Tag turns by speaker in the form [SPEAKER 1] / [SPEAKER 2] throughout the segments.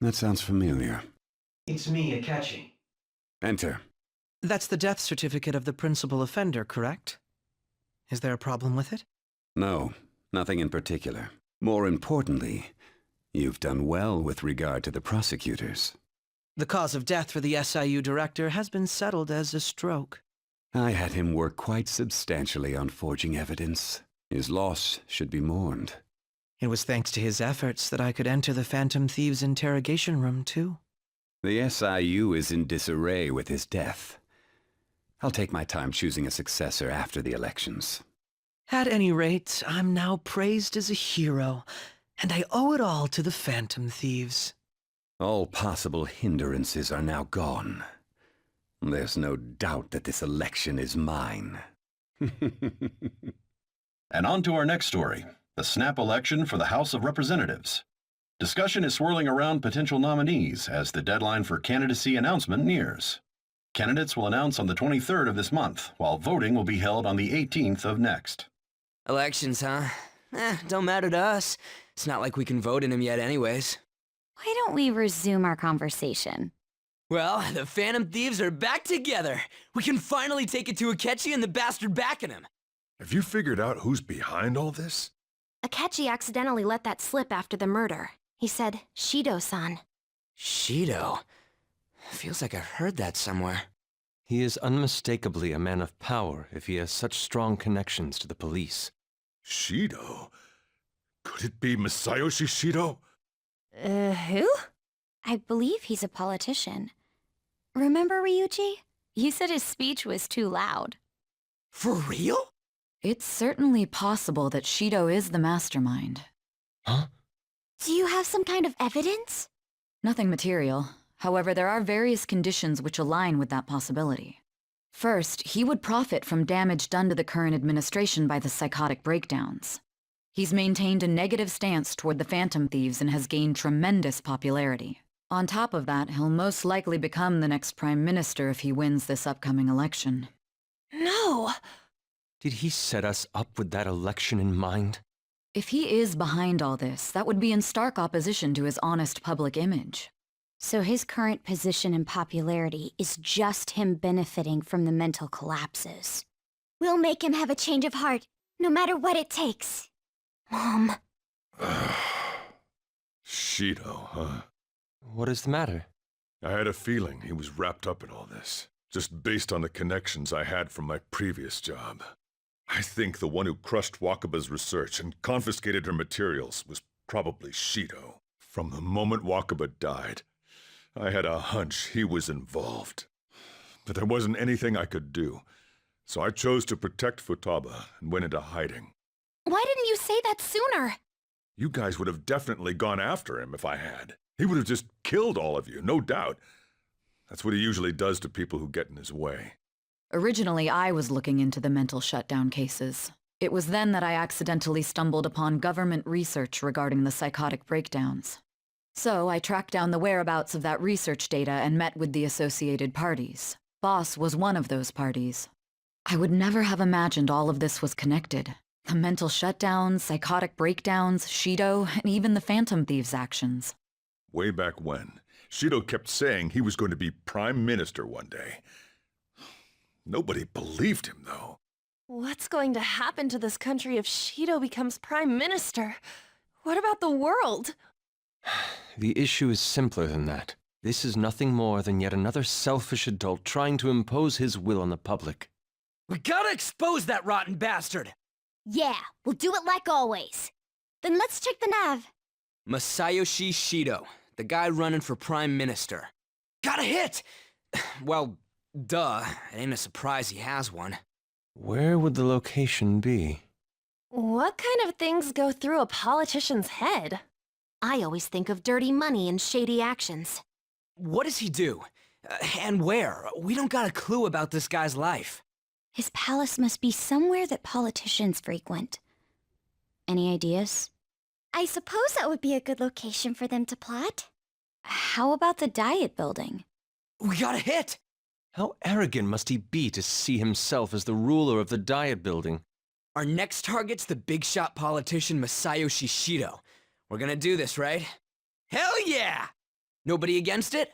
[SPEAKER 1] That sounds familiar.
[SPEAKER 2] It's me, Akechi.
[SPEAKER 1] Enter.
[SPEAKER 3] That's the death certificate of the principal offender, correct? Is there a problem with it?
[SPEAKER 1] No, nothing in particular. More importantly, you've done well with regard to the prosecutors.
[SPEAKER 3] The cause of death for the SIU director has been settled as a stroke.
[SPEAKER 1] I had him work quite substantially on forging evidence. His loss should be mourned.
[SPEAKER 3] It was thanks to his efforts that I could enter the Phantom Thieves' interrogation room, too.
[SPEAKER 1] The SIU is in disarray with his death. I'll take my time choosing a successor after the elections.
[SPEAKER 3] At any rate, I'm now praised as a hero, and I owe it all to the Phantom Thieves.
[SPEAKER 1] All possible hindrances are now gone. There's no doubt that this election is mine.
[SPEAKER 4] And on to our next story, the snap election for the House of Representatives. Discussion is swirling around potential nominees as the deadline for candidacy announcement nears. Candidates will announce on the 23rd of this month, while voting will be held on the 18th of next.
[SPEAKER 5] Elections, huh? Don't matter to us. It's not like we can vote in them yet anyways.
[SPEAKER 6] Why don't we resume our conversation?
[SPEAKER 5] Well, the Phantom Thieves are back together. We can finally take it to Akechi and the bastard backing him.
[SPEAKER 7] Have you figured out who's behind all this?
[SPEAKER 8] Akechi accidentally let that slip after the murder. He said, Shido-san.
[SPEAKER 5] Shido? Feels like I've heard that somewhere.
[SPEAKER 9] He is unmistakably a man of power if he has such strong connections to the police.
[SPEAKER 7] Shido? Could it be Masayoshi Shido?
[SPEAKER 8] Who?
[SPEAKER 6] I believe he's a politician. Remember, Ryuji? You said his speech was too loud.
[SPEAKER 5] For real?
[SPEAKER 10] It's certainly possible that Shido is the mastermind.
[SPEAKER 9] Huh?
[SPEAKER 8] Do you have some kind of evidence?
[SPEAKER 10] Nothing material. However, there are various conditions which align with that possibility. First, he would profit from damage done to the current administration by the psychotic breakdowns. He's maintained a negative stance toward the Phantom Thieves and has gained tremendous popularity. On top of that, he'll most likely become the next Prime Minister if he wins this upcoming election.
[SPEAKER 8] No!
[SPEAKER 9] Did he set us up with that election in mind?
[SPEAKER 10] If he is behind all this, that would be in stark opposition to his honest public image.
[SPEAKER 6] So his current position and popularity is just him benefiting from the mental collapses.
[SPEAKER 8] We'll make him have a change of heart, no matter what it takes. Mom.
[SPEAKER 7] Shido, huh?
[SPEAKER 9] What is the matter?
[SPEAKER 7] I had a feeling he was wrapped up in all this, just based on the connections I had from my previous job. I think the one who crushed Wakaba's research and confiscated her materials was probably Shido. From the moment Wakaba died, I had a hunch he was involved. But there wasn't anything I could do, so I chose to protect Futaba and went into hiding.
[SPEAKER 8] Why didn't you say that sooner?
[SPEAKER 7] You guys would have definitely gone after him if I had. He would have just killed all of you, no doubt. That's what he usually does to people who get in his way.
[SPEAKER 10] Originally, I was looking into the mental shutdown cases. It was then that I accidentally stumbled upon government research regarding the psychotic breakdowns. So I tracked down the whereabouts of that research data and met with the associated parties. Boss was one of those parties. I would never have imagined all of this was connected. The mental shutdowns, psychotic breakdowns, Shido, and even the Phantom Thieves' actions.
[SPEAKER 7] Way back when, Shido kept saying he was going to be Prime Minister one day. Nobody believed him, though.
[SPEAKER 8] What's going to happen to this country if Shido becomes Prime Minister? What about the world?
[SPEAKER 9] The issue is simpler than that. This is nothing more than yet another selfish adult trying to impose his will on the public.
[SPEAKER 5] We gotta expose that rotten bastard!
[SPEAKER 8] Yeah, we'll do it like always. Then let's check the nav.
[SPEAKER 5] Masayoshi Shido, the guy running for Prime Minister. Got a hit! Well, duh. It ain't a surprise he has one.
[SPEAKER 9] Where would the location be?
[SPEAKER 8] What kind of things go through a politician's head?
[SPEAKER 6] I always think of dirty money and shady actions.
[SPEAKER 5] What does he do? And where? We don't got a clue about this guy's life.
[SPEAKER 6] His palace must be somewhere that politicians frequent. Any ideas?
[SPEAKER 8] I suppose that would be a good location for them to plot.
[SPEAKER 6] How about the Diet Building?
[SPEAKER 5] We got a hit!
[SPEAKER 9] How arrogant must he be to see himself as the ruler of the Diet Building?
[SPEAKER 5] Our next target's the big shot politician Masayoshi Shido. We're gonna do this, right? Hell yeah! Nobody against it?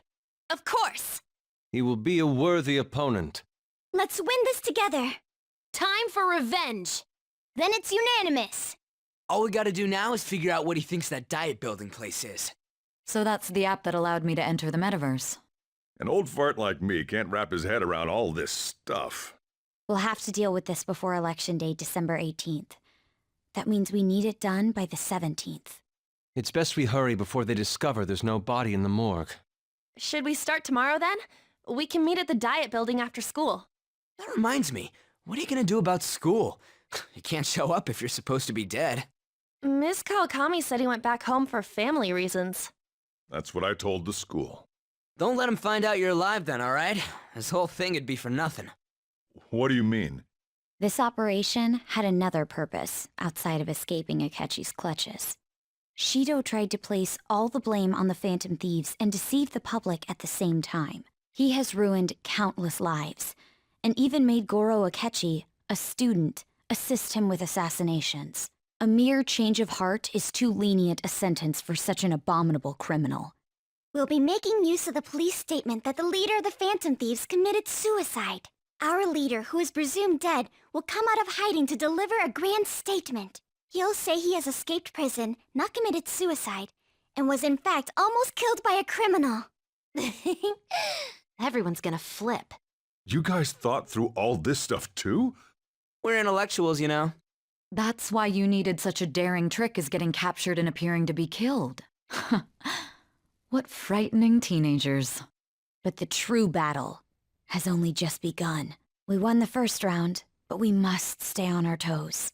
[SPEAKER 6] Of course!
[SPEAKER 9] He will be a worthy opponent.
[SPEAKER 6] Let's win this together! Time for revenge! Then it's unanimous!
[SPEAKER 5] All we gotta do now is figure out what he thinks that diet building place is.
[SPEAKER 10] So that's the app that allowed me to enter the metaverse.
[SPEAKER 7] An old fart like me can't wrap his head around all this stuff.
[SPEAKER 6] We'll have to deal with this before Election Day, December 18th. That means we need it done by the 17th.
[SPEAKER 9] It's best we hurry before they discover there's no body in the morgue.
[SPEAKER 8] Should we start tomorrow then? We can meet at the diet building after school.
[SPEAKER 5] That reminds me, what are you gonna do about school? You can't show up if you're supposed to be dead.
[SPEAKER 8] Miss Kawakami said he went back home for family reasons.
[SPEAKER 7] That's what I told the school.
[SPEAKER 5] Don't let him find out you're alive then, alright? This whole thing would be for nothing.
[SPEAKER 7] What do you mean?
[SPEAKER 6] This operation had another purpose outside of escaping Akechi's clutches. Shido tried to place all the blame on the Phantom Thieves and deceive the public at the same time. He has ruined countless lives, and even made Goro Akechi, a student, assist him with assassinations. A mere change of heart is too lenient a sentence for such an abominable criminal. We'll be making use of the police statement that the leader of the Phantom Thieves committed suicide. Our leader, who is presumed dead, will come out of hiding to deliver a grand statement. He'll say he has escaped prison, not committed suicide, and was in fact almost killed by a criminal. Everyone's gonna flip.
[SPEAKER 7] You guys thought through all this stuff too?
[SPEAKER 5] We're intellectuals, you know.
[SPEAKER 10] That's why you needed such a daring trick as getting captured and appearing to be killed. What frightening teenagers. But the true battle has only just begun. We won the first round, but we must stay on our toes.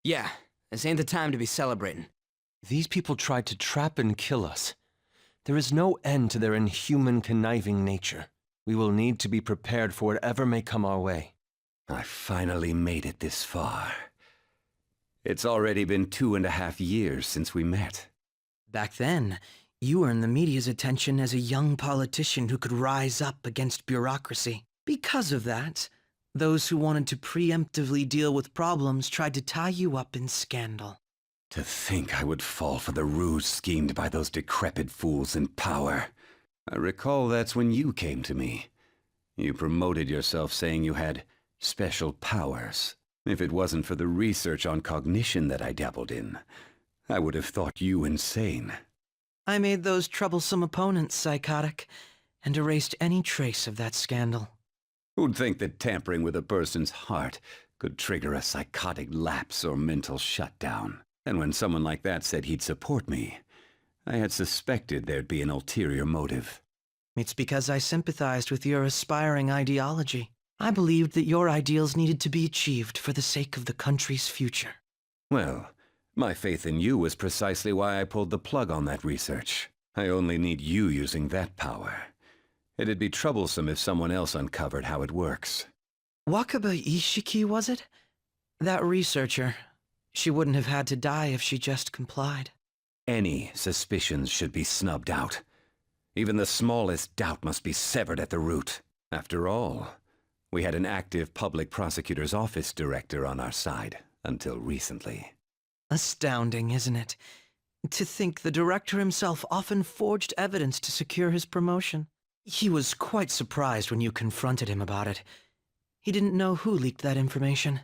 [SPEAKER 5] Yeah, this ain't the time to be celebrating.
[SPEAKER 9] These people tried to trap and kill us. There is no end to their inhuman, conniving nature. We will need to be prepared for whatever may come our way.
[SPEAKER 1] I finally made it this far. It's already been 2.5 years since we met.
[SPEAKER 3] Back then, you earned the media's attention as a young politician who could rise up against bureaucracy. Because of that, those who wanted to preemptively deal with problems tried to tie you up in scandal.
[SPEAKER 1] To think I would fall for the ruse schemed by those decrepit fools in power. I recall that's when you came to me. You promoted yourself saying you had special powers. If it wasn't for the research on cognition that I dabbled in, I would have thought you insane.
[SPEAKER 3] I made those troublesome opponents psychotic, and erased any trace of that scandal.
[SPEAKER 1] Who'd think that tampering with a person's heart could trigger a psychotic lapse or mental shutdown? And when someone like that said he'd support me, I had suspected there'd be an ulterior motive.
[SPEAKER 3] It's because I sympathized with your aspiring ideology. I believed that your ideals needed to be achieved for the sake of the country's future.
[SPEAKER 1] Well, my faith in you was precisely why I pulled the plug on that research. I only need you using that power. It'd be troublesome if someone else uncovered how it works.
[SPEAKER 3] Wakaba Ishiki, was it? That researcher. She wouldn't have had to die if she just complied.
[SPEAKER 1] Any suspicions should be snubbed out. Even the smallest doubt must be severed at the root. After all, we had an active public prosecutor's office director on our side until recently.
[SPEAKER 3] Astounding, isn't it? To think the director himself often forged evidence to secure his promotion. He was quite surprised when you confronted him about it. He didn't know who leaked that information.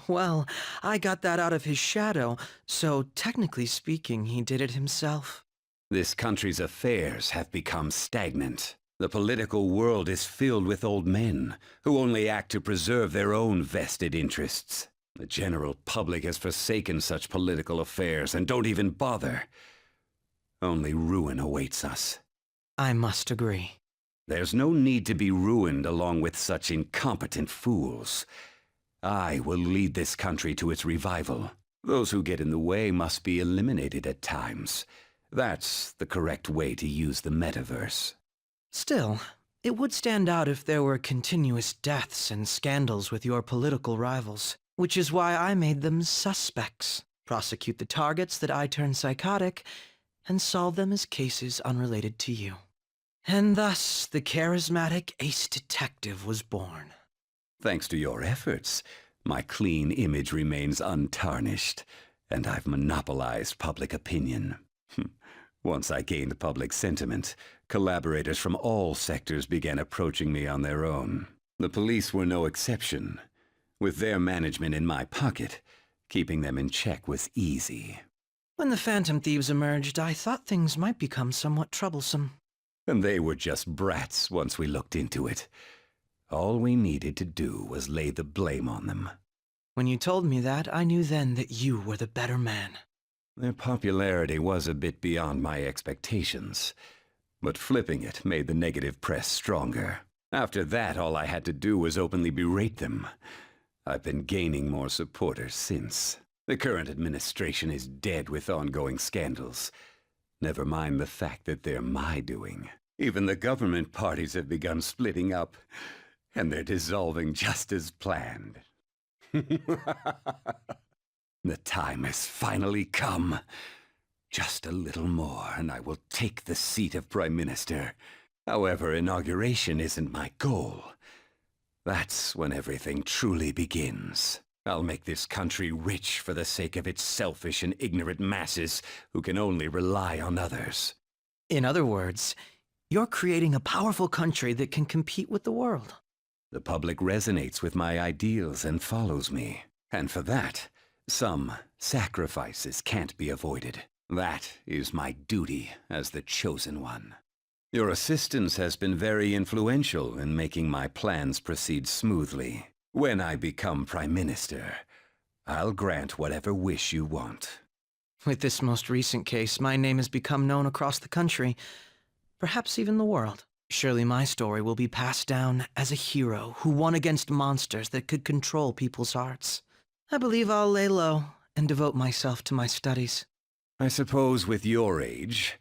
[SPEAKER 3] Well, I got that out of his shadow, so technically speaking, he did it himself.
[SPEAKER 1] This country's affairs have become stagnant. The political world is filled with old men who only act to preserve their own vested interests. The general public has forsaken such political affairs and don't even bother. Only ruin awaits us.
[SPEAKER 3] I must agree.
[SPEAKER 1] There's no need to be ruined along with such incompetent fools. I will lead this country to its revival. Those who get in the way must be eliminated at times. That's the correct way to use the metaverse.
[SPEAKER 3] Still, it would stand out if there were continuous deaths and scandals with your political rivals, which is why I made them suspects. Prosecute the targets that I turn psychotic, and solve them as cases unrelated to you. And thus, the charismatic ace detective was born.
[SPEAKER 1] Thanks to your efforts, my clean image remains untarnished, and I've monopolized public opinion. Once I gained public sentiment, collaborators from all sectors began approaching me on their own. The police were no exception. With their management in my pocket, keeping them in check was easy.
[SPEAKER 3] When the Phantom Thieves emerged, I thought things might become somewhat troublesome.
[SPEAKER 1] And they were just brats once we looked into it. All we needed to do was lay the blame on them.
[SPEAKER 3] When you told me that, I knew then that you were the better man.
[SPEAKER 1] Their popularity was a bit beyond my expectations, but flipping it made the negative press stronger. After that, all I had to do was openly berate them. I've been gaining more supporters since. The current administration is dead with ongoing scandals. Never mind the fact that they're my doing. Even the government parties have begun splitting up, and they're dissolving just as planned. The time has finally come. Just a little more, and I will take the seat of Prime Minister. However, inauguration isn't my goal. That's when everything truly begins. I'll make this country rich for the sake of its selfish and ignorant masses who can only rely on others.
[SPEAKER 3] In other words, you're creating a powerful country that can compete with the world.
[SPEAKER 1] The public resonates with my ideals and follows me. And for that, some sacrifices can't be avoided. That is my duty as the chosen one. Your assistance has been very influential in making my plans proceed smoothly. When I become Prime Minister, I'll grant whatever wish you want.
[SPEAKER 3] With this most recent case, my name has become known across the country, perhaps even the world. Surely my story will be passed down as a hero who won against monsters that could control people's hearts. I believe I'll lay low and devote myself to my studies.
[SPEAKER 1] I suppose with your age,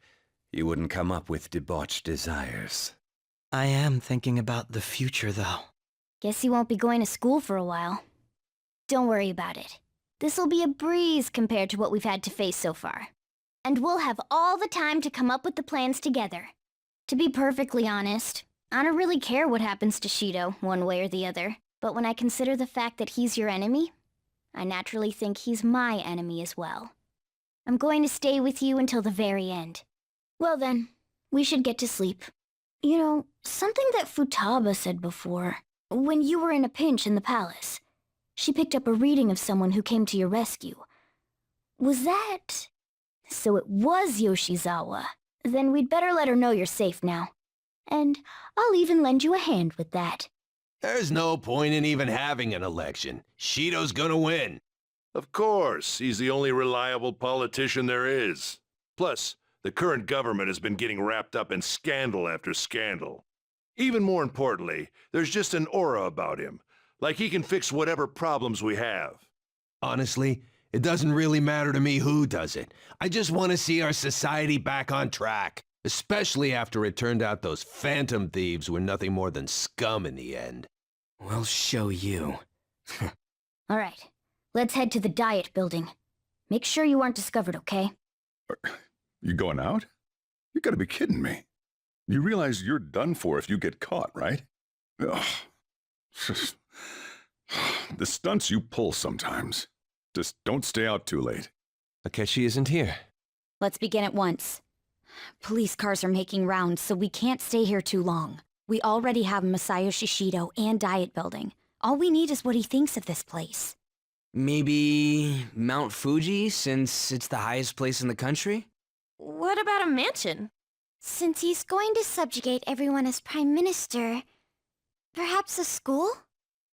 [SPEAKER 1] you wouldn't come up with debauched desires.
[SPEAKER 3] I am thinking about the future, though.
[SPEAKER 6] Guess you won't be going to school for a while. Don't worry about it. This'll be a breeze compared to what we've had to face so far. And we'll have all the time to come up with the plans together. To be perfectly honest, I don't really care what happens to Shido, one way or the other. But when I consider the fact that he's your enemy, I naturally think he's my enemy as well. I'm going to stay with you until the very end. Well then, we should get to sleep. You know, something that Futaba said before, when you were in a pinch in the palace, she picked up a reading of someone who came to your rescue. Was that... So it was Yoshizawa. Then we'd better let her know you're safe now. And I'll even lend you a hand with that.
[SPEAKER 11] There's no point in even having an election. Shido's gonna win.
[SPEAKER 7] Of course, he's the only reliable politician there is. Plus, the current government has been getting wrapped up in scandal after scandal. Even more importantly, there's just an aura about him, like he can fix whatever problems we have.
[SPEAKER 11] Honestly, it doesn't really matter to me who does it. I just want to see our society back on track. Especially after it turned out those Phantom Thieves were nothing more than scum in the end.
[SPEAKER 5] We'll show you.
[SPEAKER 6] All right, let's head to the Diet Building. Make sure you aren't discovered, okay?
[SPEAKER 7] You going out? You gotta be kidding me. You realize you're done for if you get caught, right? Ugh. The stunts you pull sometimes. Just don't stay out too late.
[SPEAKER 9] Akechi isn't here.
[SPEAKER 6] Let's begin at once. Police cars are making rounds, so we can't stay here too long. We already have Masayoshi Shido and Diet Building. All we need is what he thinks of this place.
[SPEAKER 5] Maybe Mount Fuji, since it's the highest place in the country?
[SPEAKER 8] What about a mansion?
[SPEAKER 6] Since he's going to subjugate everyone as Prime Minister, perhaps a school?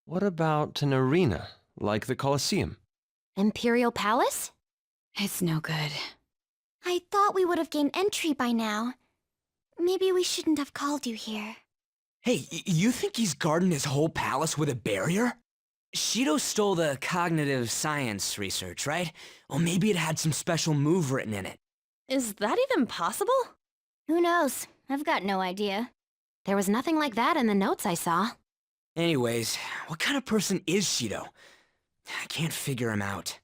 [SPEAKER 9] What about an arena, like the Colosseum?
[SPEAKER 6] Imperial Palace? It's no good. I thought we would have gained entry by now. Maybe we shouldn't have called you here.
[SPEAKER 5] Hey, you think he's guarding his whole palace with a barrier? Shido stole the cognitive science research, right? Well, maybe it had some special move written in it.
[SPEAKER 8] Is that even possible?
[SPEAKER 6] Who knows? I've got no idea. There was nothing like that in the notes I saw.
[SPEAKER 5] Anyways, what kind of person is Shido? I can't figure him out.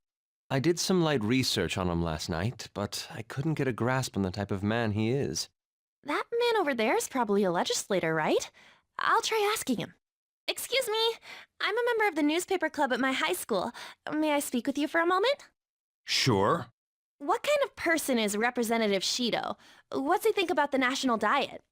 [SPEAKER 9] I did some light research on him last night, but I couldn't get a grasp on the type of man he is.
[SPEAKER 8] That man over there is probably a legislator, right? I'll try asking him. Excuse me, I'm a member of the newspaper club at my high school. May I speak with you for a moment?
[SPEAKER 11] Sure.
[SPEAKER 8] What kind of person is Representative Shido? What's he think about the national diet?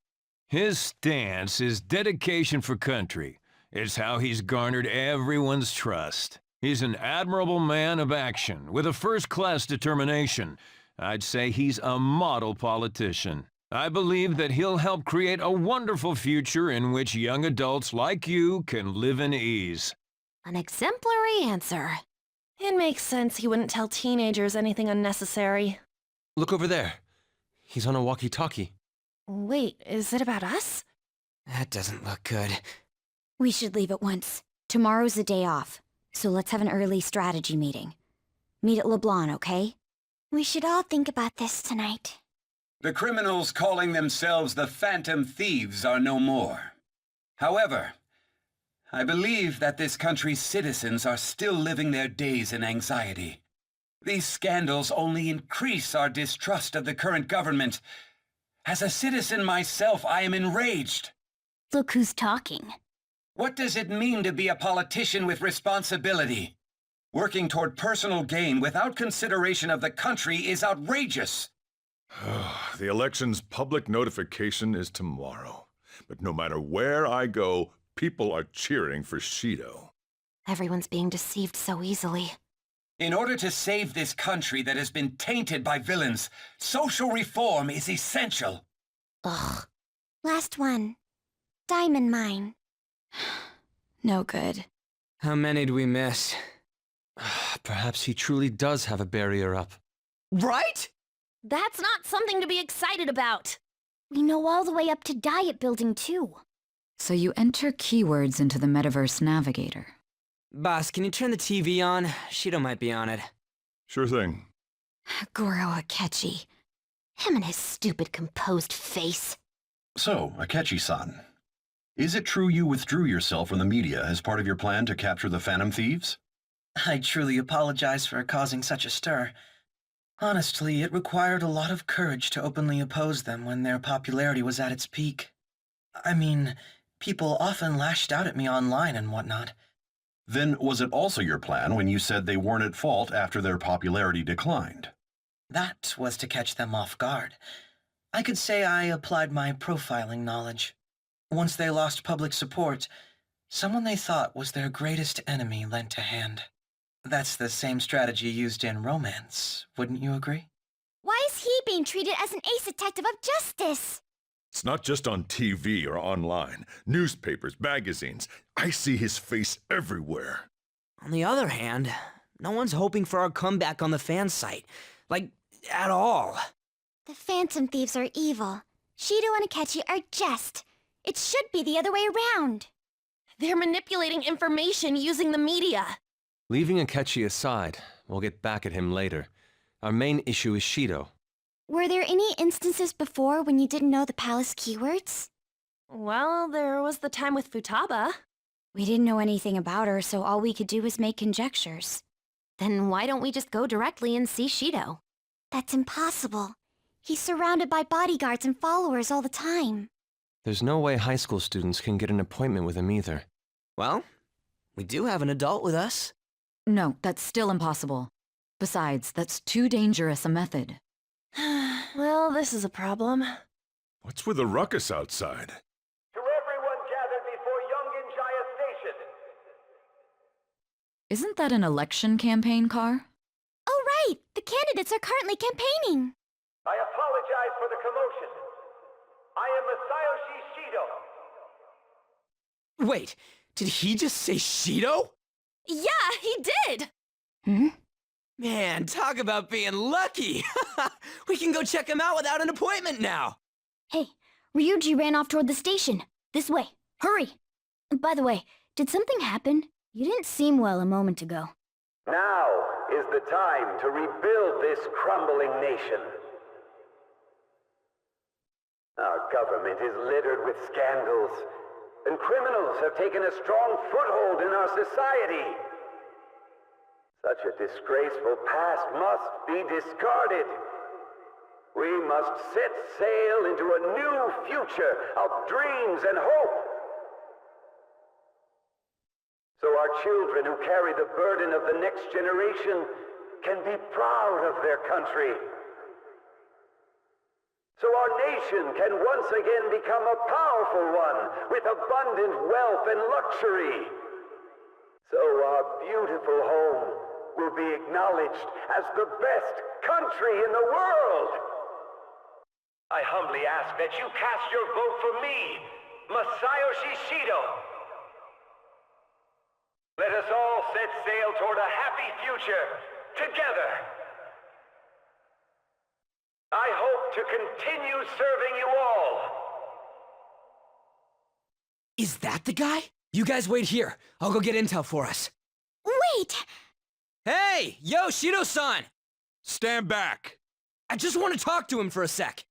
[SPEAKER 12] His stance is dedication for country. It's how he's garnered everyone's trust. He's an admirable man of action, with a first-class determination. I'd say he's a model politician. I believe that he'll help create a wonderful future in which young adults like you can live in ease.
[SPEAKER 8] An exemplary answer. It makes sense he wouldn't tell teenagers anything unnecessary.
[SPEAKER 9] Look over there. He's on a walkie-talkie.
[SPEAKER 8] Wait, is it about us?
[SPEAKER 5] That doesn't look good.
[SPEAKER 6] We should leave at once. Tomorrow's a day off, so let's have an early strategy meeting. Meet at LeBlanc, okay? We should all think about this tonight.
[SPEAKER 1] The criminals calling themselves the Phantom Thieves are no more. However, I believe that this country's citizens are still living their days in anxiety. These scandals only increase our distrust of the current government. As a citizen myself, I am enraged.
[SPEAKER 6] Look who's talking.
[SPEAKER 1] What does it mean to be a politician with responsibility? Working toward personal gain without consideration of the country is outrageous.
[SPEAKER 7] The election's public notification is tomorrow. But no matter where I go, people are cheering for Shido.
[SPEAKER 8] Everyone's being deceived so easily.
[SPEAKER 1] In order to save this country that has been tainted by villains, social reform is essential.
[SPEAKER 6] Ugh. Last one. Diamond mine. No good.
[SPEAKER 5] How many do we miss?
[SPEAKER 9] Perhaps he truly does have a barrier up.
[SPEAKER 5] Right?
[SPEAKER 8] That's not something to be excited about.
[SPEAKER 6] We know all the way up to diet building, too.
[SPEAKER 10] So you enter keywords into the Metaverse Navigator.
[SPEAKER 5] Boss, can you turn the TV on? Shido might be on it.
[SPEAKER 7] Sure thing.
[SPEAKER 6] Goro Akechi. Him and his stupid composed face.
[SPEAKER 4] So, Akechi-san, is it true you withdrew yourself from the media as part of your plan to capture the Phantom Thieves?
[SPEAKER 3] I truly apologize for causing such a stir. Honestly, it required a lot of courage to openly oppose them when their popularity was at its peak. I mean, people often lashed out at me online and whatnot.
[SPEAKER 4] Then was it also your plan when you said they weren't at fault after their popularity declined?
[SPEAKER 3] That was to catch them off guard. I could say I applied my profiling knowledge. Once they lost public support, someone they thought was their greatest enemy lent a hand. That's the same strategy used in romance, wouldn't you agree?
[SPEAKER 6] Why is he being treated as an ace detective of justice?
[SPEAKER 7] It's not just on TV or online. Newspapers, magazines. I see his face everywhere.
[SPEAKER 5] On the other hand, no one's hoping for our comeback on the fan site. Like, at all.
[SPEAKER 6] The Phantom Thieves are evil. Shido and Akechi are just. It should be the other way around.
[SPEAKER 8] They're manipulating information using the media.
[SPEAKER 9] Leaving Akechi aside, we'll get back at him later. Our main issue is Shido.
[SPEAKER 6] Were there any instances before when you didn't know the palace keywords?
[SPEAKER 8] Well, there was the time with Futaba.
[SPEAKER 6] We didn't know anything about her, so all we could do was make conjectures.
[SPEAKER 8] Then why don't we just go directly and see Shido?
[SPEAKER 6] That's impossible. He's surrounded by bodyguards and followers all the time.
[SPEAKER 9] There's no way high school students can get an appointment with him either.
[SPEAKER 5] Well, we do have an adult with us.
[SPEAKER 10] No, that's still impossible. Besides, that's too dangerous a method.
[SPEAKER 8] Well, this is a problem.
[SPEAKER 7] What's with the ruckus outside?
[SPEAKER 13] To everyone gathered before Yongen-Jaya Station.
[SPEAKER 10] Isn't that an election campaign car?
[SPEAKER 6] Oh, right! The candidates are currently campaigning.
[SPEAKER 13] I apologize for the commotion. I am Masayoshi Shido.
[SPEAKER 5] Wait, did he just say Shido?
[SPEAKER 8] Yeah, he did!
[SPEAKER 6] Hmm?
[SPEAKER 5] Man, talk about being lucky! We can go check him out without an appointment now!
[SPEAKER 6] Hey, Ryuji ran off toward the station. This way. Hurry! By the way, did something happen? You didn't seem well a moment ago.
[SPEAKER 13] Now is the time to rebuild this crumbling nation. Our government is littered with scandals, and criminals have taken a strong foothold in our society. Such a disgraceful past must be discarded. We must set sail into a new future of dreams and hope. So our children who carry the burden of the next generation can be proud of their country. So our nation can once again become a powerful one with abundant wealth and luxury. So our beautiful home will be acknowledged as the best country in the world. I humbly ask that you cast your vote for me, Masayoshi Shido. Let us all set sail toward a happy future together. I hope to continue serving you all.
[SPEAKER 5] Is that the guy? You guys wait here. I'll go get intel for us.
[SPEAKER 6] Wait!
[SPEAKER 5] Hey! Yo, Shido-san!
[SPEAKER 1] Stand back.
[SPEAKER 5] I just want to talk to him for a sec.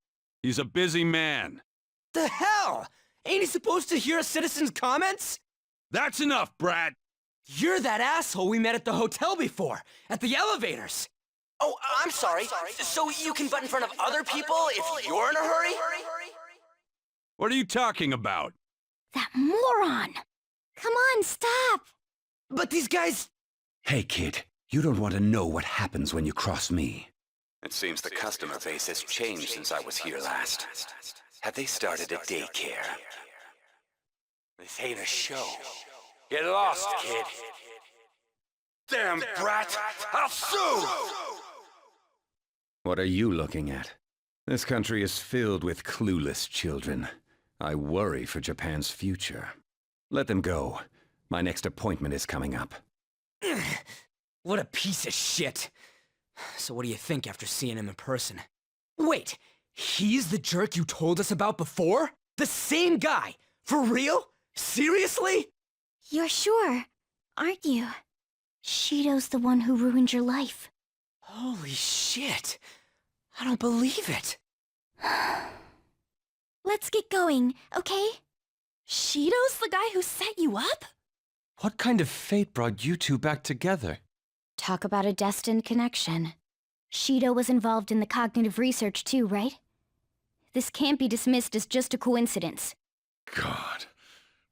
[SPEAKER 1] He's a busy man.
[SPEAKER 5] The hell? Ain't he supposed to hear a citizen's comments?
[SPEAKER 1] That's enough, brat.
[SPEAKER 5] You're that asshole we met at the hotel before, at the elevators. Oh, I'm sorry. So you can butt in front of other people if you're in a hurry?
[SPEAKER 1] What are you talking about?
[SPEAKER 6] That moron! Come on, stop!
[SPEAKER 5] But these guys...
[SPEAKER 1] Hey, kid. You don't want to know what happens when you cross me. It seems the customer base has changed since I was here last. Have they started a daycare? This ain't a show. Get lost, kid. Damn brat! I'll sue! What are you looking at? This country is filled with clueless children. I worry for Japan's future. Let them go. My next appointment is coming up.
[SPEAKER 5] What a piece of shit. So what do you think after seeing him in person? Wait, he's the jerk you told us about before? The same guy? For real? Seriously?
[SPEAKER 6] You're sure, aren't you? Shido's the one who ruined your life.
[SPEAKER 5] Holy shit. I don't believe it.
[SPEAKER 6] Let's get going, okay?
[SPEAKER 8] Shido's the guy who set you up?
[SPEAKER 9] What kind of fate brought you two back together?
[SPEAKER 6] Talk about a destined connection. Shido was involved in the cognitive research too, right? This can't be dismissed as just a coincidence.
[SPEAKER 7] God,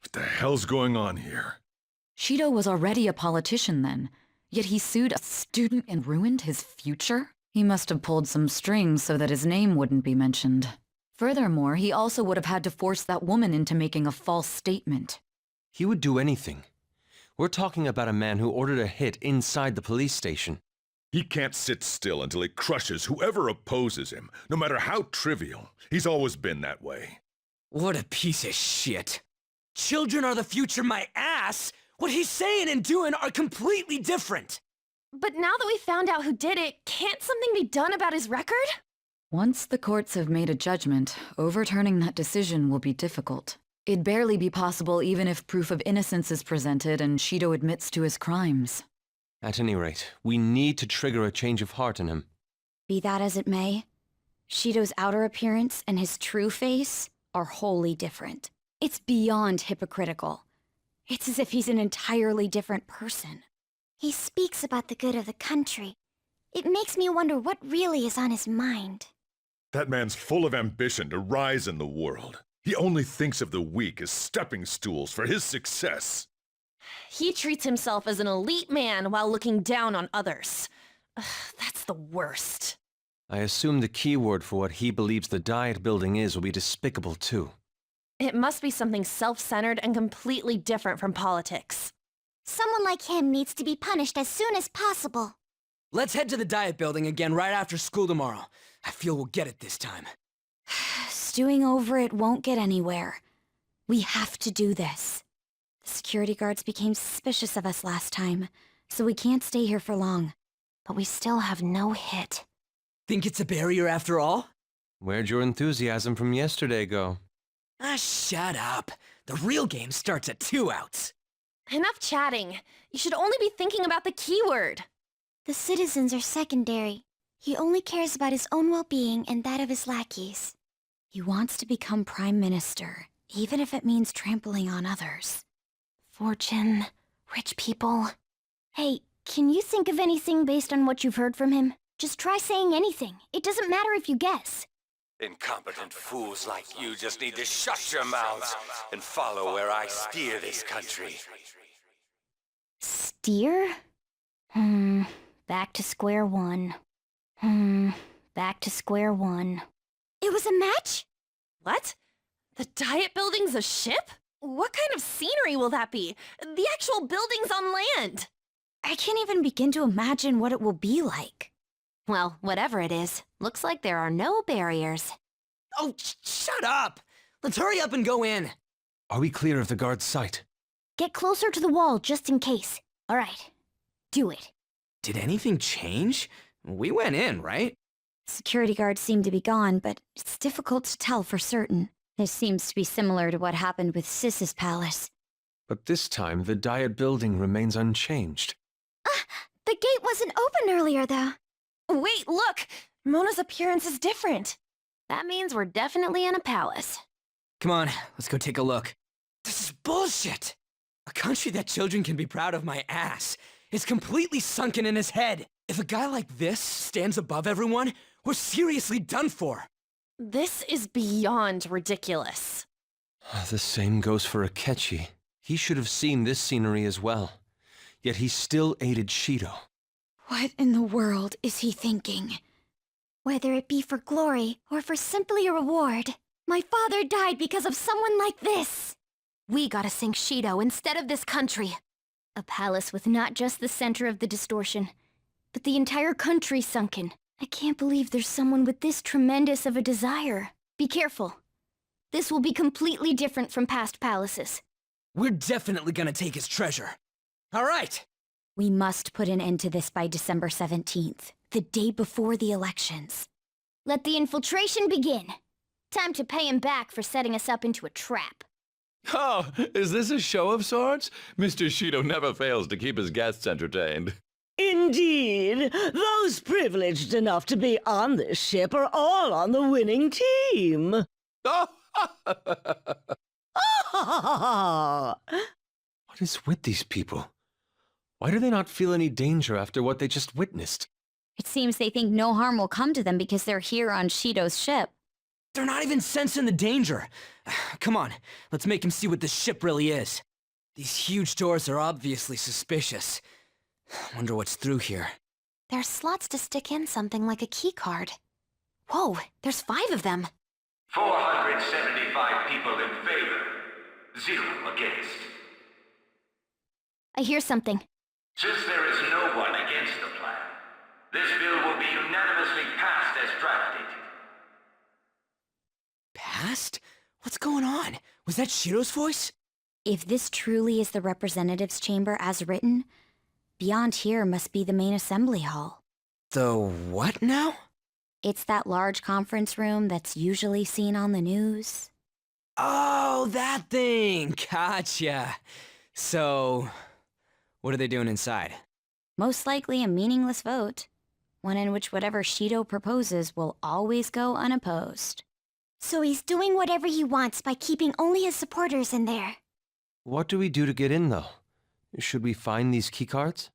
[SPEAKER 7] what the hell's going on here?
[SPEAKER 10] Shido was already a politician then, yet he sued a student and ruined his future? He must have pulled some strings so that his name wouldn't be mentioned. Furthermore, he also would have had to force that woman into making a false statement.
[SPEAKER 9] He would do anything. We're talking about a man who ordered a hit inside the police station.
[SPEAKER 7] He can't sit still until he crushes whoever opposes him, no matter how trivial. He's always been that way.
[SPEAKER 5] What a piece of shit. Children are the future, my ass! What he's saying and doing are completely different!
[SPEAKER 8] But now that we found out who did it, can't something be done about his record?
[SPEAKER 10] Once the courts have made a judgment, overturning that decision will be difficult. It'd barely be possible even if proof of innocence is presented and Shido admits to his crimes.
[SPEAKER 9] At any rate, we need to trigger a change of heart in him.
[SPEAKER 6] Be that as it may, Shido's outer appearance and his true face are wholly different. It's beyond hypocritical. It's as if he's an entirely different person. He speaks about the good of the country. It makes me wonder what really is on his mind.
[SPEAKER 7] That man's full of ambition to rise in the world. He only thinks of the weak as stepping stools for his success.
[SPEAKER 8] He treats himself as an elite man while looking down on others. Ugh, that's the worst.
[SPEAKER 9] I assume the key word for what he believes the diet building is will be despicable too.
[SPEAKER 8] It must be something self-centered and completely different from politics.
[SPEAKER 6] Someone like him needs to be punished as soon as possible.
[SPEAKER 5] Let's head to the diet building again right after school tomorrow. I feel we'll get it this time.
[SPEAKER 6] Stewing over it won't get anywhere. We have to do this. The security guards became suspicious of us last time, so we can't stay here for long. But we still have no hit.
[SPEAKER 5] Think it's a barrier after all?
[SPEAKER 9] Where'd your enthusiasm from yesterday go?
[SPEAKER 5] Ah, shut up. The real game starts at 2 outs.
[SPEAKER 8] Enough chatting. You should only be thinking about the keyword.
[SPEAKER 6] The citizens are secondary. He only cares about his own well-being and that of his lackeys. He wants to become prime minister, even if it means trampling on others. Fortune, rich people. Hey, can you think of anything based on what you've heard from him? Just try saying anything. It doesn't matter if you guess.
[SPEAKER 1] Incompetent fools like you just need to shut your mouths and follow where I steer this country.
[SPEAKER 6] Steer? Back to square one. Back to square one. It was a match?
[SPEAKER 8] What? The Diet Building's a ship? What kind of scenery will that be? The actual building's on land.
[SPEAKER 6] I can't even begin to imagine what it will be like. Well, whatever it is, looks like there are no barriers.
[SPEAKER 5] Oh, shut up! Let's hurry up and go in.
[SPEAKER 9] Are we clear of the guard's sight?
[SPEAKER 6] Get closer to the wall just in case. All right, do it.
[SPEAKER 5] Did anything change? We went in, right?
[SPEAKER 6] Security guards seem to be gone, but it's difficult to tell for certain. This seems to be similar to what happened with Sis's palace.
[SPEAKER 9] But this time, the Diet Building remains unchanged.
[SPEAKER 6] The gate wasn't open earlier, though.
[SPEAKER 8] Wait, look! Mona's appearance is different.
[SPEAKER 6] That means we're definitely in a palace.
[SPEAKER 5] Come on, let's go take a look. This is bullshit! A country that children can be proud of my ass is completely sunken in his head. If a guy like this stands above everyone, we're seriously done for.
[SPEAKER 8] This is beyond ridiculous.
[SPEAKER 9] The same goes for Akechi. He should have seen this scenery as well. Yet he still aided Shido.
[SPEAKER 6] What in the world is he thinking? Whether it be for glory or for simply a reward, my father died because of someone like this. We gotta sink Shido instead of this country. A palace with not just the center of the distortion, but the entire country sunken. I can't believe there's someone with this tremendous of a desire. Be careful. This will be completely different from past palaces.
[SPEAKER 5] We're definitely gonna take his treasure. All right!
[SPEAKER 6] We must put an end to this by December 17th, the day before the elections. Let the infiltration begin. Time to pay him back for setting us up into a trap.
[SPEAKER 14] Oh, is this a show of sorts? Mr. Shido never fails to keep his guests entertained.
[SPEAKER 15] Indeed. Those privileged enough to be on this ship are all on the winning team.
[SPEAKER 9] What is with these people? Why do they not feel any danger after what they just witnessed?
[SPEAKER 6] It seems they think no harm will come to them because they're here on Shido's ship.
[SPEAKER 5] They're not even sensing the danger. Come on, let's make him see what this ship really is. These huge doors are obviously suspicious. Wonder what's through here.
[SPEAKER 6] There's slots to stick in something like a key card. Whoa, there's 5 of them.
[SPEAKER 13] 475 people in favor. 0 against.
[SPEAKER 6] I hear something.
[SPEAKER 13] Since there is no one against the plan, this bill will be unanimously passed as drafted.
[SPEAKER 5] Passed? What's going on? Was that Shiro's voice?
[SPEAKER 6] If this truly is the representatives' chamber as written, beyond here must be the main assembly hall.
[SPEAKER 5] The what now?
[SPEAKER 6] It's that large conference room that's usually seen on the news.
[SPEAKER 5] Oh, that thing! Gotcha. So, what are they doing inside?
[SPEAKER 6] Most likely a meaningless vote. One in which whatever Shido proposes will always go unopposed. So he's doing whatever he wants by keeping only his supporters in there.
[SPEAKER 9] What do we do to get in, though? Should we find these keycards?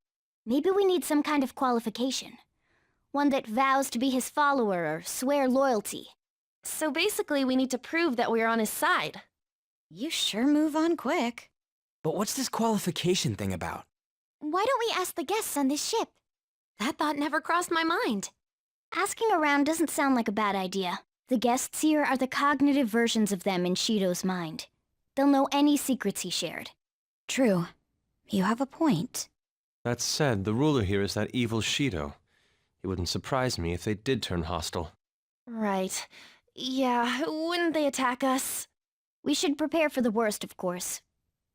[SPEAKER 6] Maybe we need some kind of qualification. One that vows to be his follower or swear loyalty.
[SPEAKER 8] So basically we need to prove that we're on his side.
[SPEAKER 6] You sure move on quick.
[SPEAKER 5] But what's this qualification thing about?
[SPEAKER 6] Why don't we ask the guests on this ship?
[SPEAKER 8] That thought never crossed my mind.
[SPEAKER 6] Asking around doesn't sound like a bad idea. The guests here are the cognitive versions of them in Shido's mind. They'll know any secrets he shared. True. You have a point.
[SPEAKER 9] That said, the ruler here is that evil Shido. It wouldn't surprise me if they did turn hostile.
[SPEAKER 8] Right. Yeah, wouldn't they attack us?
[SPEAKER 6] We should prepare for the worst, of course.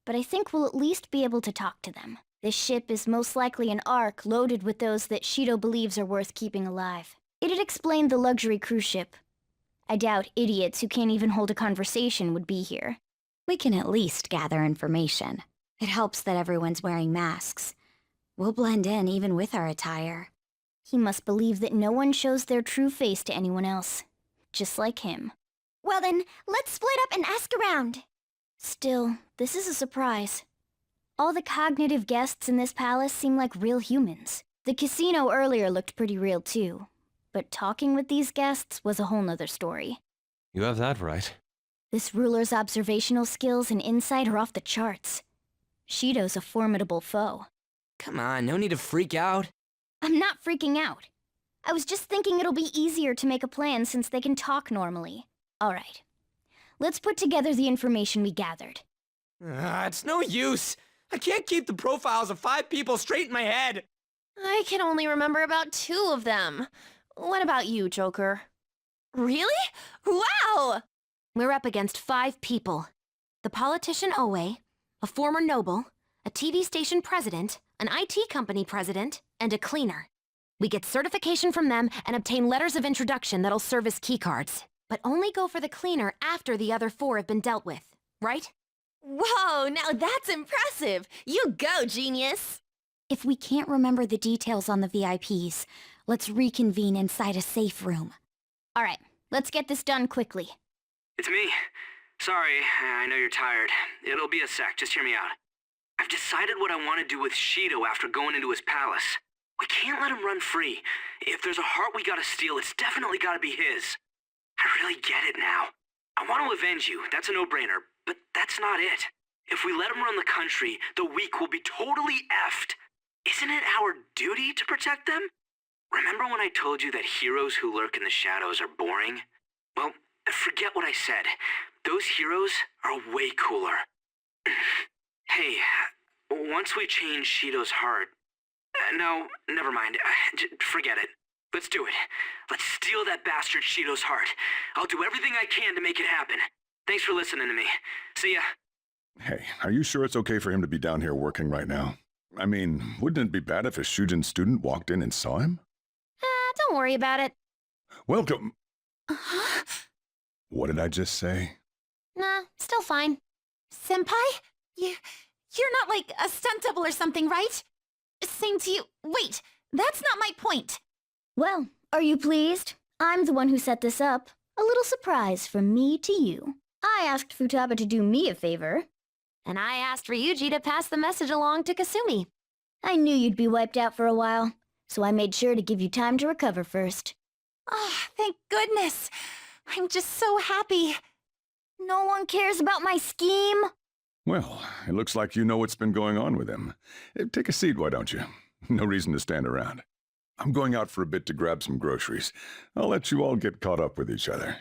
[SPEAKER 6] But I think we'll at least be able to talk to them. This ship is most likely an ark loaded with those that Shido believes are worth keeping alive. It'd explain the luxury cruise ship. I doubt idiots who can't even hold a conversation would be here. We can at least gather information. It helps that everyone's wearing masks. We'll blend in even with our attire. He must believe that no one shows their true face to anyone else. Just like him. Well then, let's split up and ask around. Still, this is a surprise. All the cognitive guests in this palace seem like real humans. The casino earlier looked pretty real too. But talking with these guests was a whole nother story.
[SPEAKER 9] You have that right.
[SPEAKER 6] This ruler's observational skills and insight are off the charts. Shido's a formidable foe.
[SPEAKER 5] Come on, no need to freak out.
[SPEAKER 6] I'm not freaking out. I was just thinking it'll be easier to make a plan since they can talk normally. All right. Let's put together the information we gathered.
[SPEAKER 5] It's no use. I can't keep the profiles of 5 people straight in my head.
[SPEAKER 8] I can only remember about 2 of them. What about you, Joker? Really? Wow!
[SPEAKER 16] We're up against 5 people. The politician Owe, a former noble, a TV station president, an IT company president, and a cleaner. We get certification from them and obtain letters of introduction that'll serve as keycards. But only go for the cleaner after the other 4 have been dealt with, right?
[SPEAKER 8] Whoa, now that's impressive! You go, genius!
[SPEAKER 6] If we can't remember the details on the VIPs, let's reconvene inside a safe room. All right, let's get this done quickly.
[SPEAKER 17] It's me. Sorry, I know you're tired. It'll be a sec, just hear me out. I've decided what I want to do with Shido after going into his palace. We can't let him run free. If there's a heart we gotta steal, it's definitely gotta be his. I really get it now. I want to avenge you, that's a no-brainer, but that's not it. If we let him run the country, the weak will be totally effed. Isn't it our duty to protect them? Remember when I told you that heroes who lurk in the shadows are boring? Well, forget what I said. Those heroes are way cooler. Hey, once we change Shido's heart... no, never mind. Forget it. Let's do it. Let's steal that bastard Shido's heart. I'll do everything I can to make it happen. Thanks for listening to me. See ya.
[SPEAKER 7] Hey, are you sure it's okay for him to be down here working right now? I mean, wouldn't it be bad if a Shujin student walked in and saw him?
[SPEAKER 16] Don't worry about it.
[SPEAKER 7] Welcome. What did I just say?
[SPEAKER 16] Nah, still fine.
[SPEAKER 8] Senpai? You're not like a stunt double or something, right? Same to you. Wait, that's not my point.
[SPEAKER 6] Well, are you pleased? I'm the one who set this up. A little surprise from me to you. I asked Futaba to do me a favor.
[SPEAKER 16] And I asked Ryuji to pass the message along to Kasumi.
[SPEAKER 6] I knew you'd be wiped out for a while, so I made sure to give you time to recover first.
[SPEAKER 8] Oh, thank goodness. I'm just so happy.
[SPEAKER 6] No one cares about my scheme?
[SPEAKER 7] Well, it looks like you know what's been going on with him. Take a seat, why don't you? No reason to stand around. I'm going out for a bit to grab some groceries. I'll let you all get caught up with each other.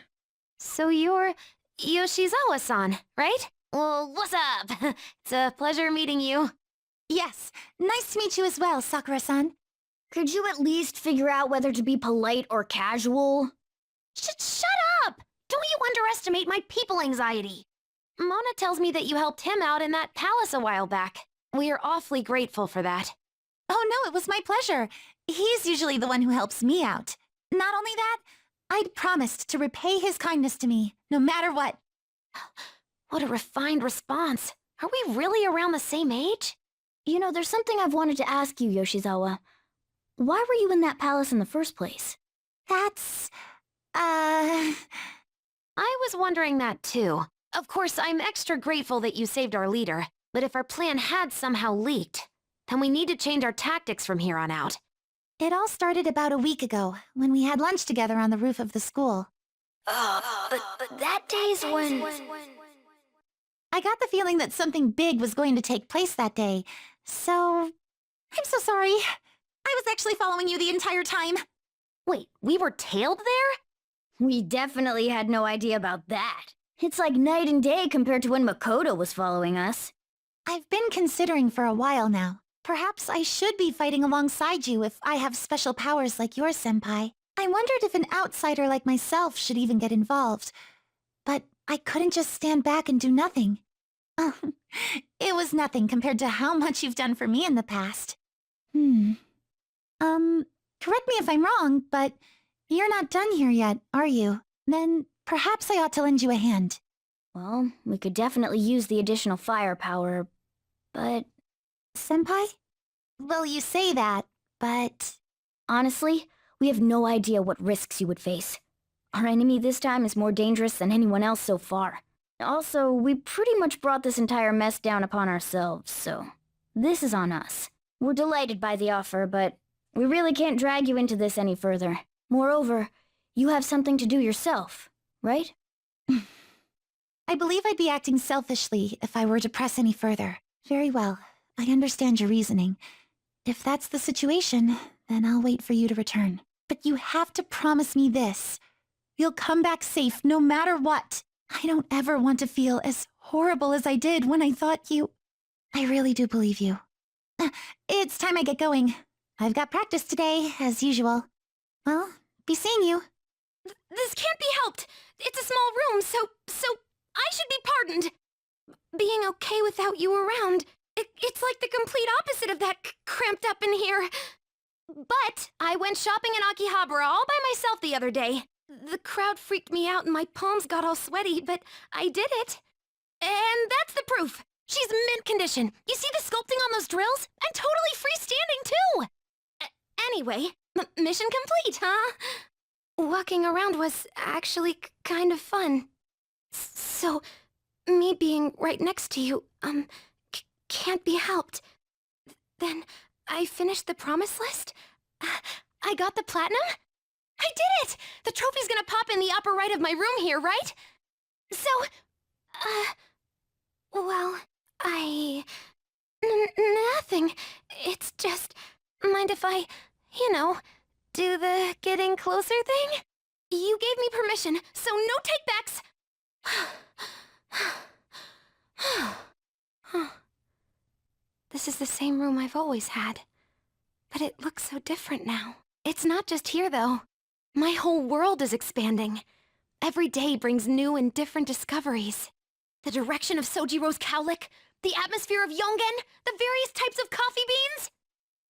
[SPEAKER 16] So you're Yoshizawa-san, right? Well, what's up? It's a pleasure meeting you.
[SPEAKER 8] Yes, nice to meet you as well, Sakura-san.
[SPEAKER 6] Could you at least figure out whether to be polite or casual?
[SPEAKER 16] Shut up! Don't you underestimate my people anxiety. Mona tells me that you helped him out in that palace a while back. We are awfully grateful for that.
[SPEAKER 8] Oh no, it was my pleasure. He's usually the one who helps me out. Not only that, I'd promised to repay his kindness to me, no matter what.
[SPEAKER 16] What a refined response. Are we really around the same age?
[SPEAKER 6] You know, there's something I've wanted to ask you, Yoshizawa. Why were you in that palace in the first place?
[SPEAKER 8] That's...
[SPEAKER 16] I was wondering that too. Of course, I'm extra grateful that you saved our leader, but if our plan had somehow leaked, then we need to change our tactics from here on out.
[SPEAKER 8] It all started about a week ago, when we had lunch together on the roof of the school.
[SPEAKER 6] But that day's when...
[SPEAKER 8] I got the feeling that something big was going to take place that day, so... I'm so sorry. I was actually following you the entire time.
[SPEAKER 16] Wait, we were tailed there?
[SPEAKER 6] We definitely had no idea about that. It's like night and day compared to when Makoto was following us.
[SPEAKER 8] I've been considering for a while now. Perhaps I should be fighting alongside you if I have special powers like yours, Senpai. I wondered if an outsider like myself should even get involved. But I couldn't just stand back and do nothing. It was nothing compared to how much you've done for me in the past. Correct me if I'm wrong, but you're not done here yet, are you? Then perhaps I ought to lend you a hand.
[SPEAKER 6] Well, we could definitely use the additional firepower, but...
[SPEAKER 8] Senpai? Well, you say that, but...
[SPEAKER 6] Honestly, we have no idea what risks you would face. Our enemy this time is more dangerous than anyone else so far. Also, we pretty much brought this entire mess down upon ourselves, so... This is on us. We're delighted by the offer, but we really can't drag you into this any further. Moreover, you have something to do yourself, right?
[SPEAKER 8] I believe I'd be acting selfishly if I were to press any further. Very well. I understand your reasoning. If that's the situation, Then I'll wait for you to return. But you have to promise me this. You'll come back safe no matter what. I don't ever want to feel as horrible as I did when I thought you... I really do believe you. It's time I get going. I've got practice today, as usual. Well, be seeing you.
[SPEAKER 16] This can't be helped. It's a small room, so I should be pardoned. Being okay without you around, it's like the complete opposite of that cramped up in here. But I went shopping in Akihabara all by myself the other day. The crowd freaked me out and my palms got all sweaty, but I did it. And that's the proof. She's mint condition. You see the sculpting on those drills? I'm totally freestanding, too! Anyway, mission complete, huh? Walking around was actually kind of fun. So, me being right next to you, can't be helped. Then, I finished the promise list. I got the platinum. I did it! The trophy's gonna pop in the upper right of my room here, right? So, well, nothing. It's just, mind if I, do the getting closer thing? You gave me permission, so no takebacks. This is the same room I've always had. But it looks so different now. It's not just here, though. My whole world is expanding. Every day brings new and different discoveries. The direction of Sojiro's cowlick, the atmosphere of Yongen, the various types of coffee beans.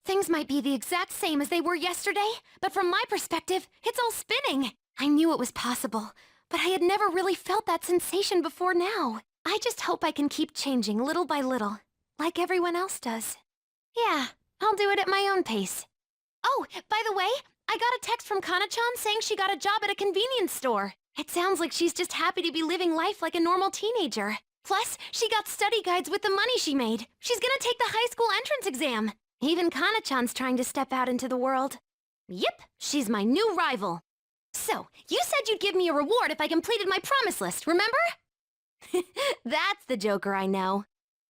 [SPEAKER 16] Things might be the exact same as they were yesterday, but from my perspective, it's all spinning. I knew it was possible, but I had never really felt that sensation before now. I just hope I can keep changing little by little, like everyone else does. Yeah, I'll do it at my own pace. Oh, by the way, I got a text from Kana-chan saying she got a job at a convenience store. It sounds like she's just happy to be living life like a normal teenager. Plus, she got study guides with the money she made. She's gonna take the high school entrance exam. Even Kana-chan's trying to step out into the world. Yep, she's my new rival. So, you said you'd give me a reward if I completed my promise list, remember? That's the Joker I know.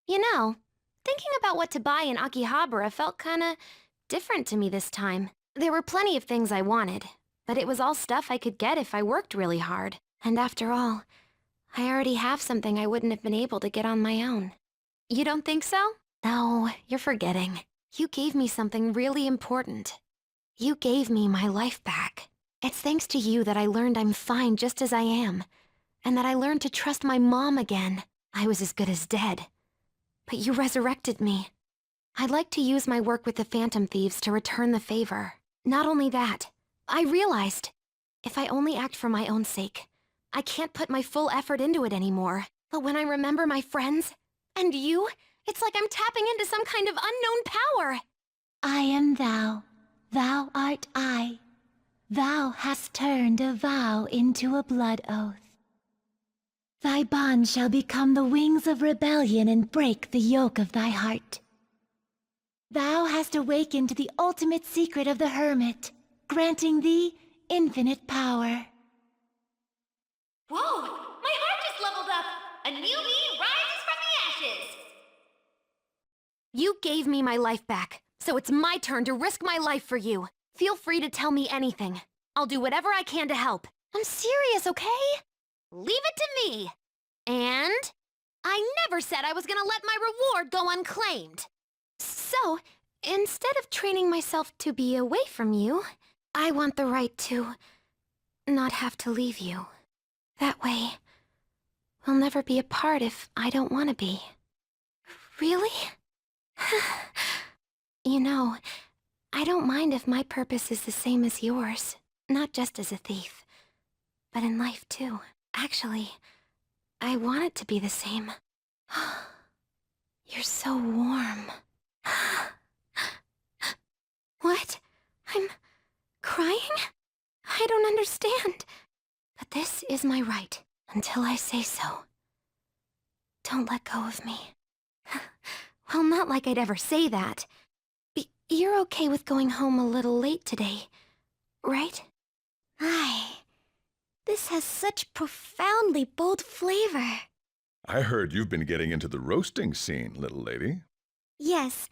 [SPEAKER 16] You know, thinking about what to buy in Akihabara felt kinda different to me this time. There were plenty of things I wanted, but it was all stuff I could get if I worked really hard. And after all, I already have something I wouldn't have been able to get on my own. You don't think so? No, you're forgetting. You gave me something really important. You gave me my life back. It's thanks to you that I learned I'm fine just as I am, and that I learned to trust my mom again. I was as good as dead. But you resurrected me. I'd like to use my work with the Phantom Thieves to return the favor. Not only that, I realized, if I only act for my own sake, I can't put my full effort into it anymore. But when I remember my friends, and you, it's like I'm tapping into some kind of unknown power.
[SPEAKER 8] I am thou, thou art I. Thou hast turned a vow into a blood oath. Thy bond shall become the wings of rebellion and break the yoke of thy heart. Thou hast awakened to the ultimate secret of the hermit, granting thee infinite power.
[SPEAKER 16] Whoa! My heart just leveled up! A new me rises from the ashes! You gave me my life back, so it's my turn to risk my life for you. Feel free to tell me anything. I'll do whatever I can to help. I'm serious, okay? Leave it to me. And I never said I was gonna let my reward go unclaimed. So, instead of training myself to be away from you, I want the right to not have to leave you. That way, we'll never be apart if I don't want to be. Really? You know, I don't mind if my purpose is the same as yours. Not just as a thief, but in life too. Actually, I want it to be the same. You're so warm. What? I'm crying? I don't understand. But this is my right, until I say so. Don't let go of me. Well, not like I'd ever say that. You're okay with going home a little late today, right? Aye. This has such profoundly bold flavor.
[SPEAKER 7] I heard you've been getting into the roasting scene, little lady.
[SPEAKER 16] Yes,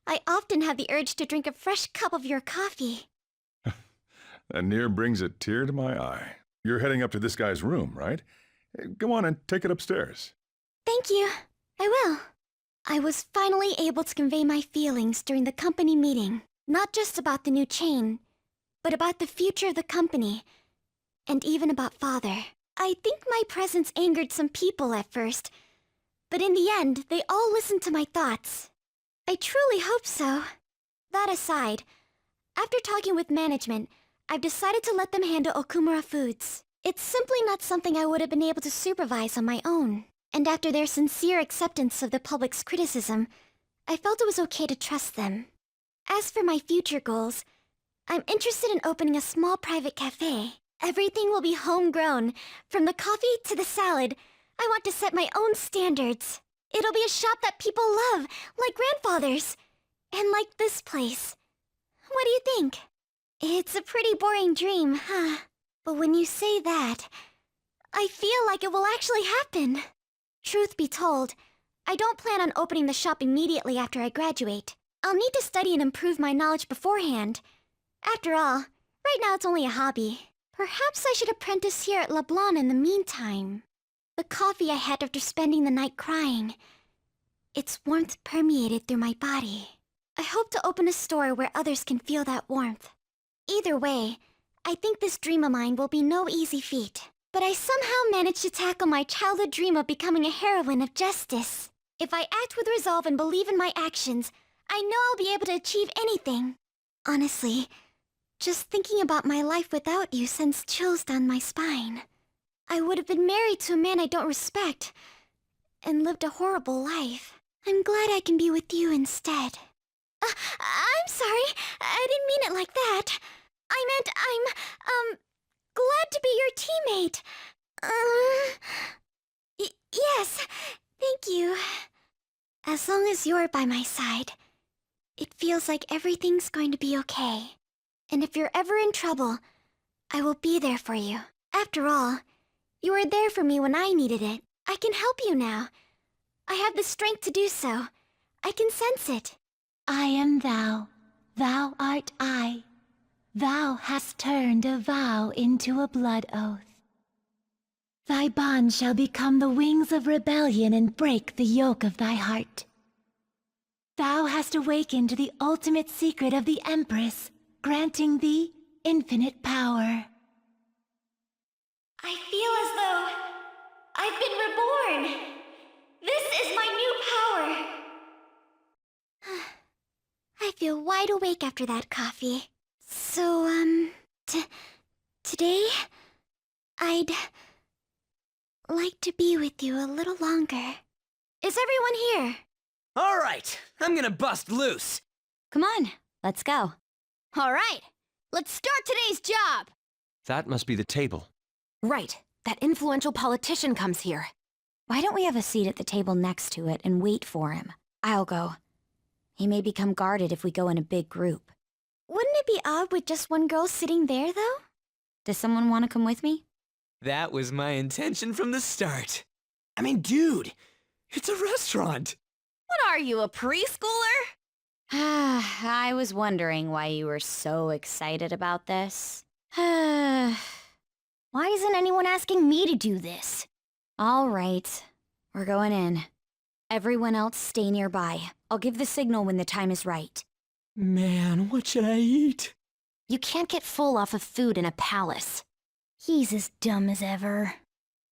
[SPEAKER 8] I often have the urge to drink a fresh cup of your coffee.
[SPEAKER 7] That near brings a tear to my eye. You're heading up to this guy's room, right? Go on and take it upstairs.
[SPEAKER 8] Thank you. I will. I was finally able to convey my feelings during the company meeting. Not just about the new chain, but about the future of the company. And even about Father. I think my presence angered some people at first, but in the end, they all listened to my thoughts. I truly hope so. That aside, after talking with management, I've decided to let them handle Okumura Foods. It's simply not something I would have been able to supervise on my own. And after their sincere acceptance of the public's criticism, I felt it was okay to trust them. As for my future goals, I'm interested in opening a small private cafe. Everything will be homegrown, from the coffee to the salad. I want to set my own standards. It'll be a shop that people love, like grandfather's. And like this place. What do you think? It's a pretty boring dream, huh? But when you say that, I feel like it will actually happen. Truth be told, I don't plan on opening the shop immediately after I graduate. I'll need to study and improve my knowledge beforehand. After all, right now it's only a hobby. Perhaps I should apprentice here at Leblanc in the meantime. The coffee I had after spending the night crying. Its warmth permeated through my body. I hope to open a store where others can feel that warmth. Either way, I think this dream of mine will be no easy feat. But I somehow managed to tackle my childhood dream of becoming a heroine of justice. If I act with resolve and believe in my actions, I know I'll be able to achieve anything. Honestly, just thinking about my life without you sends chills down my spine. I would have been married to a man I don't respect, and lived a horrible life. I'm glad I can be with you instead. I'm sorry, I didn't mean it like that. I meant I'm, glad to be your teammate. Yes, thank you. As long as you're by my side, it feels like everything's going to be okay. And if you're ever in trouble, I will be there for you. After all, you were there for me when I needed it. I can help you now. I have the strength to do so. I can sense it.
[SPEAKER 18] I am thou. Thou art I. Thou hast turned a vow into a blood oath. Thy bond shall become the wings of rebellion and break the yoke of thy heart. Thou hast awakened the ultimate secret of the Empress, granting thee infinite power.
[SPEAKER 8] I feel as though I've been reborn. This is my new power. I feel wide awake after that coffee. So, today, I'd like to be with you a little longer. Is everyone here?
[SPEAKER 5] All right, I'm gonna bust loose.
[SPEAKER 6] Come on, let's go.
[SPEAKER 16] All right, let's start today's job.
[SPEAKER 9] That must be the table.
[SPEAKER 16] Right, that influential politician comes here.
[SPEAKER 6] Why don't we have a seat at the table next to it and wait for him? I'll go. He may become guarded if we go in a big group.
[SPEAKER 8] Wouldn't it be odd with just one girl sitting there, though?
[SPEAKER 6] Does someone want to come with me?
[SPEAKER 5] That was my intention from the start. I mean, dude, it's a restaurant.
[SPEAKER 16] What are you, a preschooler?
[SPEAKER 6] I was wondering why you were so excited about this.
[SPEAKER 16] Why isn't anyone asking me to do this?
[SPEAKER 6] All right, we're going in. Everyone else stay nearby. I'll give the signal when the time is right.
[SPEAKER 5] Man, what should I eat?
[SPEAKER 16] You can't get full off of food in a palace. He's as dumb as ever.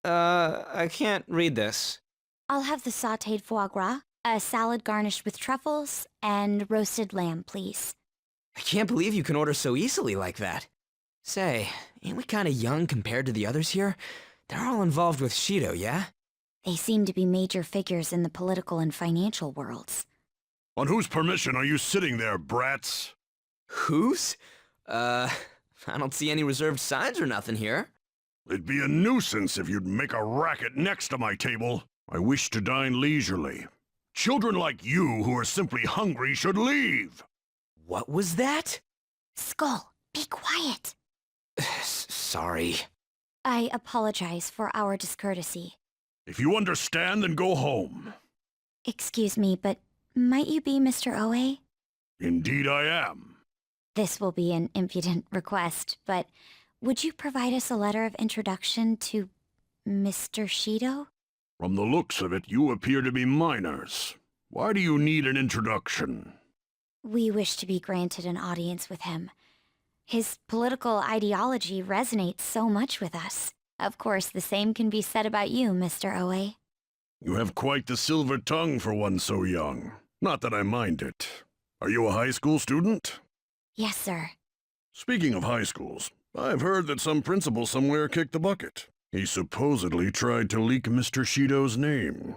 [SPEAKER 3] I can't read this.
[SPEAKER 6] I'll have the sautéed foie gras, a salad garnished with truffles, and roasted lamb, please.
[SPEAKER 5] I can't believe you can order so easily like that. Say, ain't we kinda young compared to the others here? They're all involved with Shido, yeah?
[SPEAKER 6] They seem to be major figures in the political and financial worlds.
[SPEAKER 19] On whose permission are you sitting there, brats?
[SPEAKER 5] Whose? I don't see any reserved signs or nothing here.
[SPEAKER 19] It'd be a nuisance if you'd make a racket next to my table. I wish to dine leisurely. Children like you who are simply hungry should leave.
[SPEAKER 5] What was that?
[SPEAKER 8] Skull, be quiet.
[SPEAKER 5] Sorry.
[SPEAKER 6] I apologize for our discourtesy.
[SPEAKER 19] If you understand, then go home.
[SPEAKER 6] Excuse me, but might you be Mr. Oe?
[SPEAKER 19] Indeed I am.
[SPEAKER 6] This will be an impudent request, but would you provide us a letter of introduction to Mr. Shido?
[SPEAKER 19] From the looks of it, you appear to be minors. Why do you need an introduction?
[SPEAKER 6] We wish to be granted an audience with him. His political ideology resonates so much with us. Of course, the same can be said about you, Mr. Oe.
[SPEAKER 19] You have quite the silver tongue for one so young. Not that I mind it. Are you a high school student?
[SPEAKER 6] Yes, sir.
[SPEAKER 19] Speaking of high schools, I've heard that some principal somewhere kicked the bucket. He supposedly tried to leak Mr. Shido's name.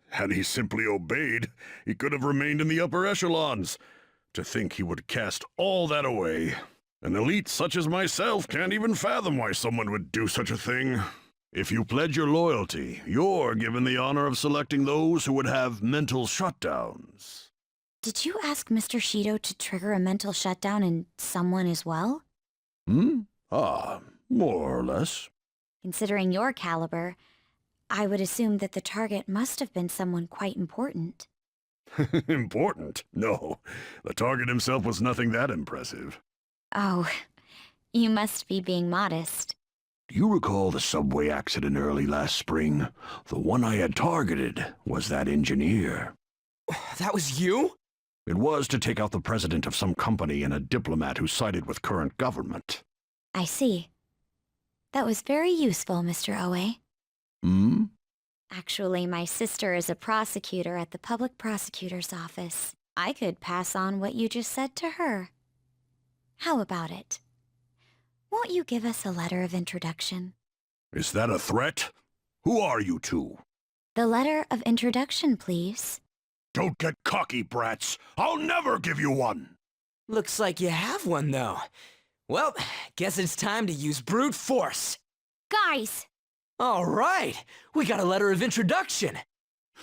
[SPEAKER 19] Had he simply obeyed, he could have remained in the upper echelons. To think he would cast all that away. An elite such as myself can't even fathom why someone would do such a thing. If you pledge your loyalty, you're given the honor of selecting those who would have mental shutdowns.
[SPEAKER 6] Did you ask Mr. Shido to trigger a mental shutdown in someone as well?
[SPEAKER 19] More or less.
[SPEAKER 6] Considering your caliber, I would assume that the target must have been someone quite important.
[SPEAKER 19] Important? No. The target himself was nothing that impressive.
[SPEAKER 6] Oh, you must be being modest.
[SPEAKER 19] Do you recall the subway accident early last spring? The one I had targeted was that engineer.
[SPEAKER 5] That was you?
[SPEAKER 19] It was to take out the president of some company and a diplomat who sided with current government.
[SPEAKER 6] I see. That was very useful, Mr. Oe. Actually, my sister is a prosecutor at the public prosecutor's office. I could pass on what you just said to her. How about it? Won't you give us a letter of introduction?
[SPEAKER 19] Is that a threat? Who are you two?
[SPEAKER 6] The letter of introduction, please.
[SPEAKER 19] Don't get cocky, brats. I'll never give you one.
[SPEAKER 5] Looks like you have one, though. Well, guess it's time to use brute force.
[SPEAKER 16] Guys!
[SPEAKER 5] All right, we got a letter of introduction.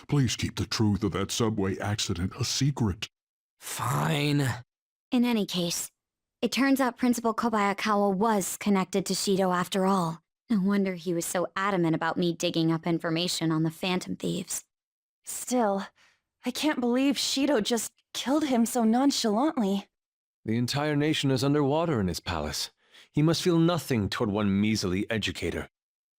[SPEAKER 20] Please keep the truth of that subway accident a secret.
[SPEAKER 5] Fine.
[SPEAKER 6] In any case, it turns out Principal Kobayakawa was connected to Shido after all. No wonder he was so adamant about me digging up information on the Phantom Thieves.
[SPEAKER 21] Still, I can't believe Shido just killed him so nonchalantly.
[SPEAKER 9] The entire nation is underwater in his palace. He must feel nothing toward one measly educator.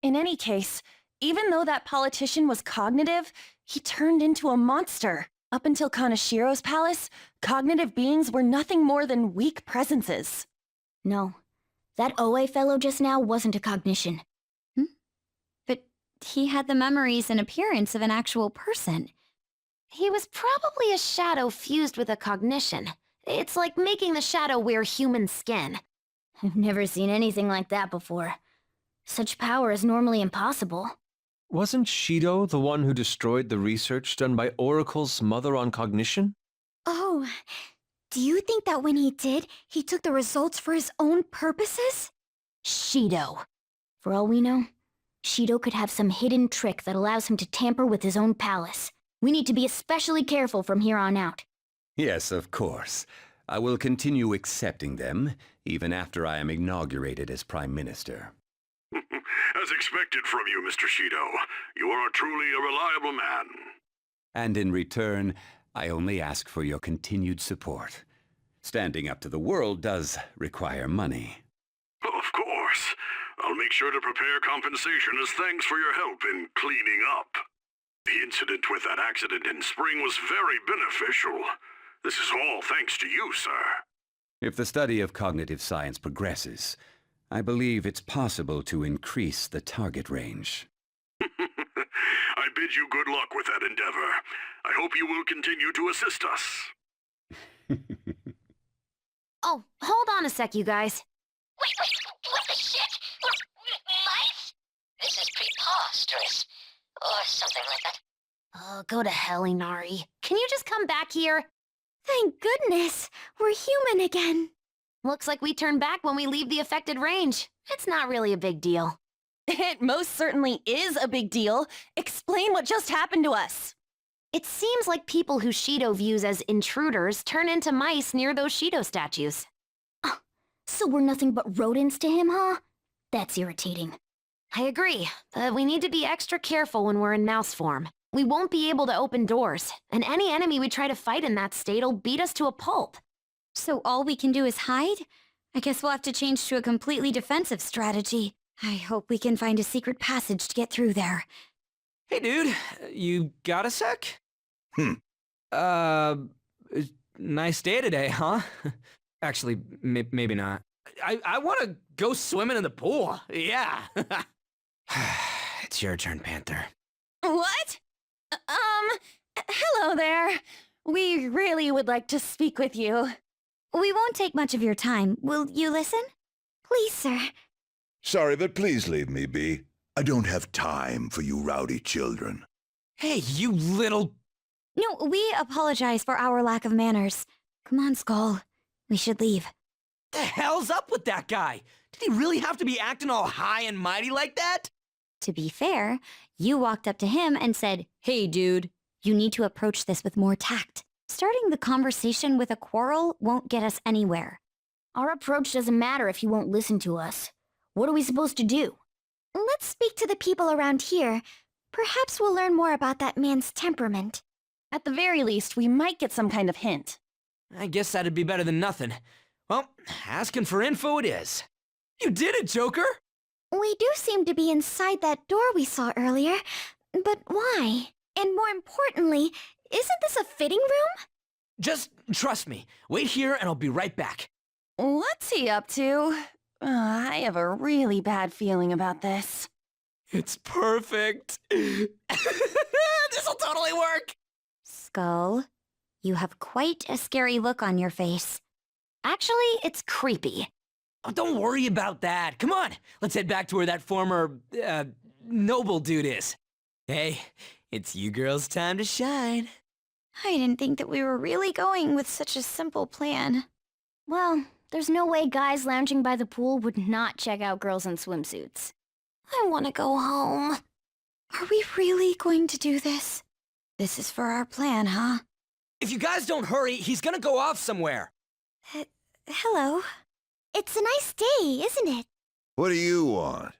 [SPEAKER 21] In any case, even though that politician was cognitive, he turned into a monster. Up until Kanashiro's palace, cognitive beings were nothing more than weak presences.
[SPEAKER 16] No, that Oe fellow just now wasn't a cognition.
[SPEAKER 6] But he had the memories and appearance of an actual person.
[SPEAKER 16] He was probably a shadow fused with a cognition. It's like making the shadow wear human skin. I've never seen anything like that before. Such power is normally impossible.
[SPEAKER 9] Wasn't Shido the one who destroyed the research done by Oracle's mother on cognition?
[SPEAKER 16] Oh, do you think that when he did, he took the results for his own purposes? Shido. For all we know, Shido could have some hidden trick that allows him to tamper with his own palace. We need to be especially careful from here on out.
[SPEAKER 1] Yes, of course. I will continue accepting them, even after I am inaugurated as Prime Minister.
[SPEAKER 19] As expected from you, Mr. Shido. You are truly a reliable man.
[SPEAKER 1] And in return, I only ask for your continued support. Standing up to the world does require money.
[SPEAKER 19] Of course. I'll make sure to prepare compensation as thanks for your help in cleaning up. The incident with that accident in spring was very beneficial. This is all thanks to you, sir.
[SPEAKER 1] If the study of cognitive science progresses, I believe it's possible to increase the target range.
[SPEAKER 19] I bid you good luck with that endeavor. I hope you will continue to assist us.
[SPEAKER 16] Oh, hold on a sec, you guys.
[SPEAKER 22] Wait, what the shit? Life? This is preposterous. Or something like that.
[SPEAKER 16] Oh, go to hell, Inari. Can you just come back here? Thank goodness, we're human again. Looks like we turn back when we leave the affected range. It's not really a big deal.
[SPEAKER 21] It most certainly is a big deal. Explain what just happened to us.
[SPEAKER 16] It seems like people who Shido views as intruders turn into mice near those Shido statues. Oh, so we're nothing but rodents to him, huh? That's irritating. I agree, but we need to be extra careful when we're in mouse form. We won't be able to open doors, and any enemy we try to fight in that state'll beat us to a pulp.
[SPEAKER 6] So all we can do is hide? I guess we'll have to change to a completely defensive strategy. I hope we can find a secret passage to get through there.
[SPEAKER 5] Hey, dude, you got a sec? Nice day today, huh? Actually, maybe not. I want to go swimming in the pool. Yeah. It's your turn, Panther.
[SPEAKER 21] What? Hello there. We really would like to speak with you.
[SPEAKER 6] We won't take much of your time. Will you listen? Please, sir.
[SPEAKER 2] Sorry, but please leave me be. I don't have time for you rowdy children.
[SPEAKER 5] Hey, you little...
[SPEAKER 6] No, we apologize for our lack of manners. Come on, Skull. We should leave.
[SPEAKER 5] The hell's up with that guy? Did he really have to be acting all high and mighty like that?
[SPEAKER 6] To be fair, you walked up to him and said, "Hey, dude, you need to approach this with more tact. Starting the conversation with a quarrel won't get us anywhere."
[SPEAKER 16] Our approach doesn't matter if you won't listen to us. What are we supposed to do?
[SPEAKER 8] Let's speak to the people around here. Perhaps we'll learn more about that man's temperament.
[SPEAKER 21] At the very least, we might get some kind of hint.
[SPEAKER 5] I guess that'd be better than nothing. Well, asking for info it is. You did it, Joker!
[SPEAKER 8] We do seem to be inside that door we saw earlier, but why? And more importantly, isn't this a fitting room?
[SPEAKER 5] Just trust me. Wait here and I'll be right back.
[SPEAKER 21] What's he up to? I have a really bad feeling about this.
[SPEAKER 5] It's perfect. This'll totally work.
[SPEAKER 6] Skull, you have quite a scary look on your face.
[SPEAKER 16] Actually, it's creepy.
[SPEAKER 5] Oh, don't worry about that. Come on, let's head back to where that former, noble dude is. Hey, it's you girls' time to shine.
[SPEAKER 6] I didn't think that we were really going with such a simple plan.
[SPEAKER 16] Well, there's no way guys lounging by the pool would not check out girls in swimsuits.
[SPEAKER 6] I want to go home. Are we really going to do this? This is for our plan, huh?
[SPEAKER 5] If you guys don't hurry, he's gonna go off somewhere.
[SPEAKER 6] Hello.
[SPEAKER 8] It's a nice day, isn't it?
[SPEAKER 2] What do you want?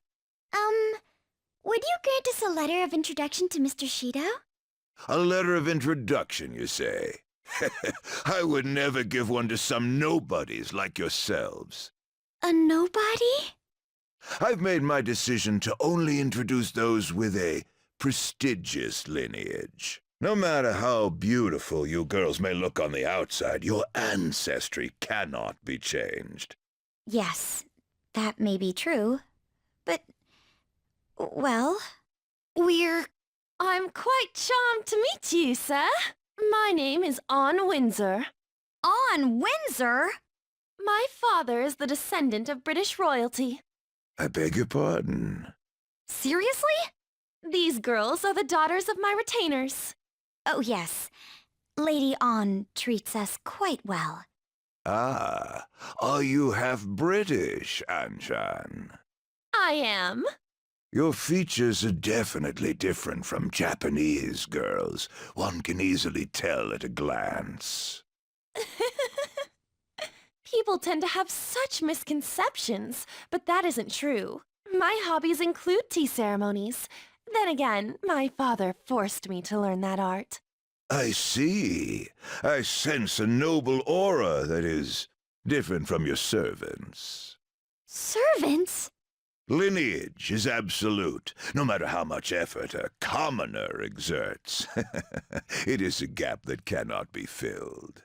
[SPEAKER 8] Would you grant us a letter of introduction to Mr. Shido?
[SPEAKER 2] A letter of introduction, you say? I would never give one to some nobodies like yourselves.
[SPEAKER 8] A nobody?
[SPEAKER 2] I've made my decision to only introduce those with a prestigious lineage. No matter how beautiful you girls may look on the outside, your ancestry cannot be changed.
[SPEAKER 6] Yes, that may be true, but... well...
[SPEAKER 21] I'm quite charmed to meet you, sir. My name is Anne Windsor.
[SPEAKER 6] Anne Windsor?
[SPEAKER 21] My father is the descendant of British royalty.
[SPEAKER 2] I beg your pardon.
[SPEAKER 21] Seriously? These girls are the daughters of my retainers.
[SPEAKER 6] Oh, yes. Lady Anne treats us quite well.
[SPEAKER 2] Ah, are you half British, Anshan?
[SPEAKER 21] I am.
[SPEAKER 2] Your features are definitely different from Japanese girls. One can easily tell at a glance.
[SPEAKER 21] People tend to have such misconceptions, but that isn't true. My hobbies include tea ceremonies. Then again, my father forced me to learn that art.
[SPEAKER 2] I see. I sense a noble aura that is different from your servants.
[SPEAKER 8] Servants?
[SPEAKER 2] Lineage is absolute, no matter how much effort a commoner exerts. It is a gap that cannot be filled.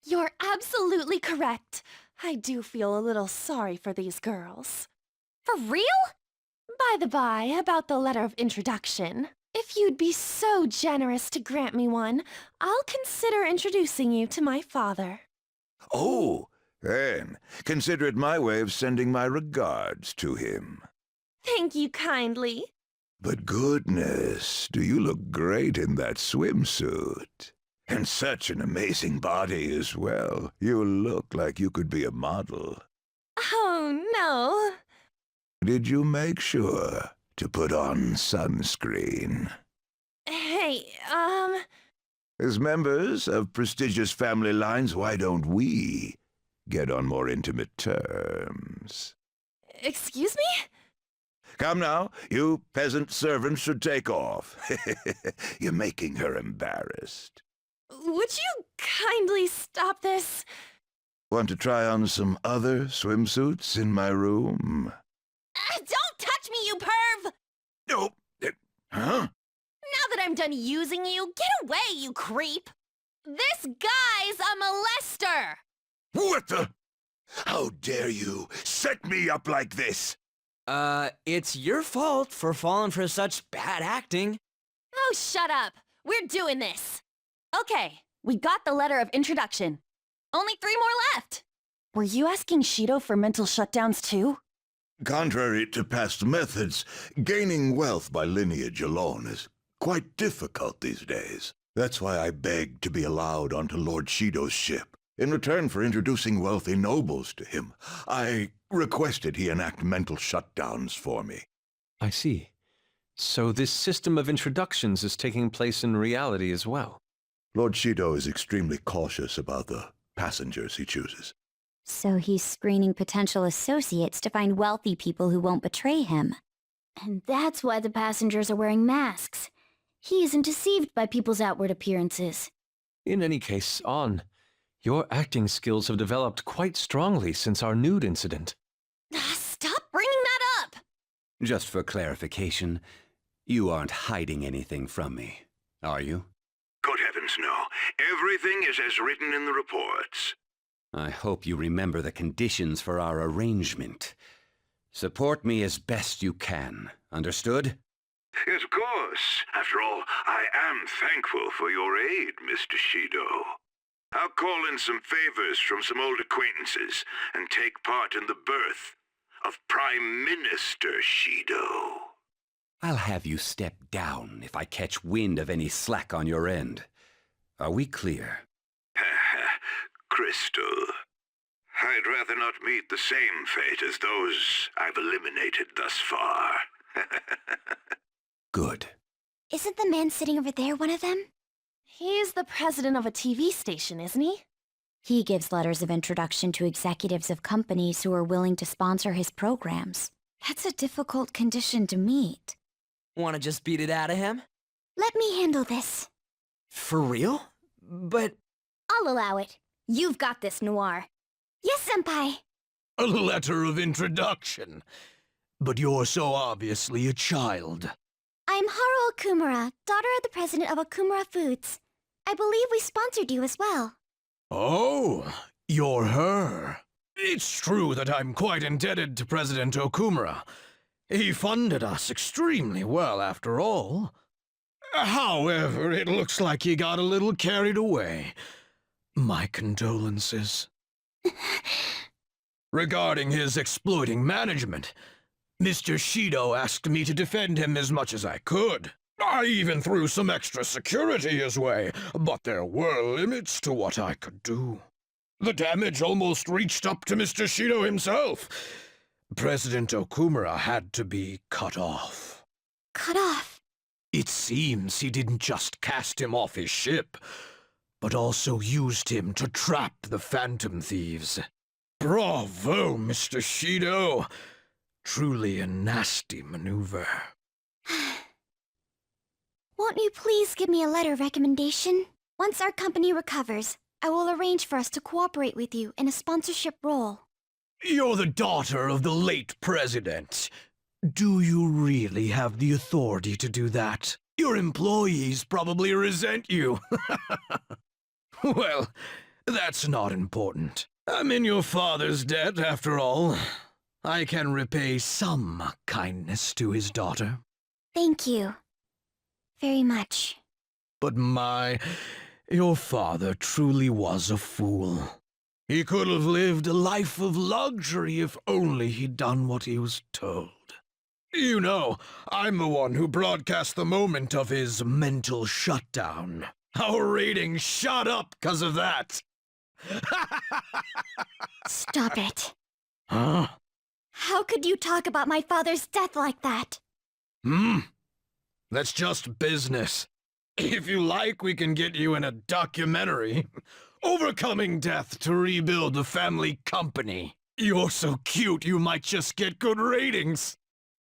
[SPEAKER 21] You're absolutely correct. I do feel a little sorry for these girls.
[SPEAKER 16] For real?
[SPEAKER 21] By the by, about the letter of introduction. If you'd be so generous to grant me one, I'll consider introducing you to my father.
[SPEAKER 2] Oh, then consider it my way of sending my regards to him.
[SPEAKER 21] Thank you kindly.
[SPEAKER 2] But goodness, do you look great in that swimsuit. And such an amazing body as well. You look like you could be a model.
[SPEAKER 21] Oh, no.
[SPEAKER 2] Did you make sure to put on sunscreen?
[SPEAKER 21] Hey,
[SPEAKER 2] As members of prestigious family lines, why don't we get on more intimate terms?
[SPEAKER 21] Excuse me?
[SPEAKER 2] Come now, you peasant servants should take off. You're making her embarrassed.
[SPEAKER 21] Would you kindly stop this?
[SPEAKER 2] Want to try on some other swimsuits in my room?
[SPEAKER 21] Don't touch me, you perv!
[SPEAKER 2] No. Huh?
[SPEAKER 21] Now that I'm done using you, get away, you creep! This guy's a molester!
[SPEAKER 2] What the? How dare you set me up like this?
[SPEAKER 5] It's your fault for falling for such bad acting.
[SPEAKER 21] Oh, shut up. We're doing this. Okay, we got the letter of introduction. Only 3 more left. Were you asking Shido for mental shutdowns too?
[SPEAKER 2] Contrary to past methods, gaining wealth by lineage alone is quite difficult these days. That's why I begged to be allowed onto Lord Shido's ship. In return for introducing wealthy nobles to him, I requested he enact mental shutdowns for me.
[SPEAKER 9] I see. So this system of introductions is taking place in reality as well.
[SPEAKER 2] Lord Shido is extremely cautious about the passengers he chooses.
[SPEAKER 6] So he's screening potential associates to find wealthy people who won't betray him. And that's why the passengers are wearing masks. He isn't deceived by people's outward appearances.
[SPEAKER 9] In any case, On, your acting skills have developed quite strongly since our nude incident.
[SPEAKER 21] Stop bringing that up!
[SPEAKER 1] Just for clarification, you aren't hiding anything from me, are you?
[SPEAKER 2] Good heavens, no. Everything is as written in the reports.
[SPEAKER 1] I hope you remember the conditions for our arrangement. Support me as best you can. Understood?
[SPEAKER 2] Yes, of course. After all, I am thankful for your aid, Mr. Shido. I'll call in some favors from some old acquaintances and take part in the birth of Prime Minister Shido.
[SPEAKER 1] I'll have you step down if I catch wind of any slack on your end. Are we clear?
[SPEAKER 2] Crystal, I'd rather not meet the same fate as those I've eliminated thus far.
[SPEAKER 1] Good.
[SPEAKER 6] Isn't the man sitting over there one of them?
[SPEAKER 21] He's the president of a TV station, isn't he?
[SPEAKER 6] He gives letters of introduction to executives of companies who are willing to sponsor his programs. That's a difficult condition to meet.
[SPEAKER 5] Wanna just beat it out of him?
[SPEAKER 6] Let me handle this.
[SPEAKER 5] For real? But...
[SPEAKER 6] I'll allow it. You've got this, Noir. Yes, Senpai.
[SPEAKER 11] A letter of introduction. But you're so obviously a child.
[SPEAKER 6] I'm Haru Okumura, daughter of the president of Okumura Foods. I believe we sponsored you as well.
[SPEAKER 11] Oh, you're her. It's true that I'm quite indebted to President Okumura. He funded us extremely well, after all. However, it looks like he got a little carried away. My condolences. Regarding his exploiting management, Mr. Shido asked me to defend him as much as I could. I even threw some extra security his way, but there were limits to what I could do. The damage almost reached up to Mr. Shido himself. President Okumura had to be cut off.
[SPEAKER 6] Cut off?
[SPEAKER 11] It seems he didn't just cast him off his ship, but also used him to trap the Phantom Thieves. Bravo, Mr. Shido! Truly a nasty maneuver.
[SPEAKER 6] Won't you please give me a letter of recommendation? Once our company recovers, I will arrange for us to cooperate with you in a sponsorship role.
[SPEAKER 11] You're the daughter of the late president. Do you really have the authority to do that? Your employees probably resent you. Well, that's not important. I'm in your father's debt, after all. I can repay some kindness to his daughter.
[SPEAKER 6] Thank you. Very much.
[SPEAKER 11] But your father truly was a fool. He could have lived a life of luxury if only he'd done what he was told. You know, I'm the one who broadcast the moment of his mental shutdown. Our ratings shot up because of that.
[SPEAKER 6] Stop it.
[SPEAKER 11] Huh?
[SPEAKER 6] How could you talk about my father's death like that?
[SPEAKER 11] That's just business. If you like, we can get you in a documentary. Overcoming death to rebuild the family company. You're so cute, you might just get good ratings.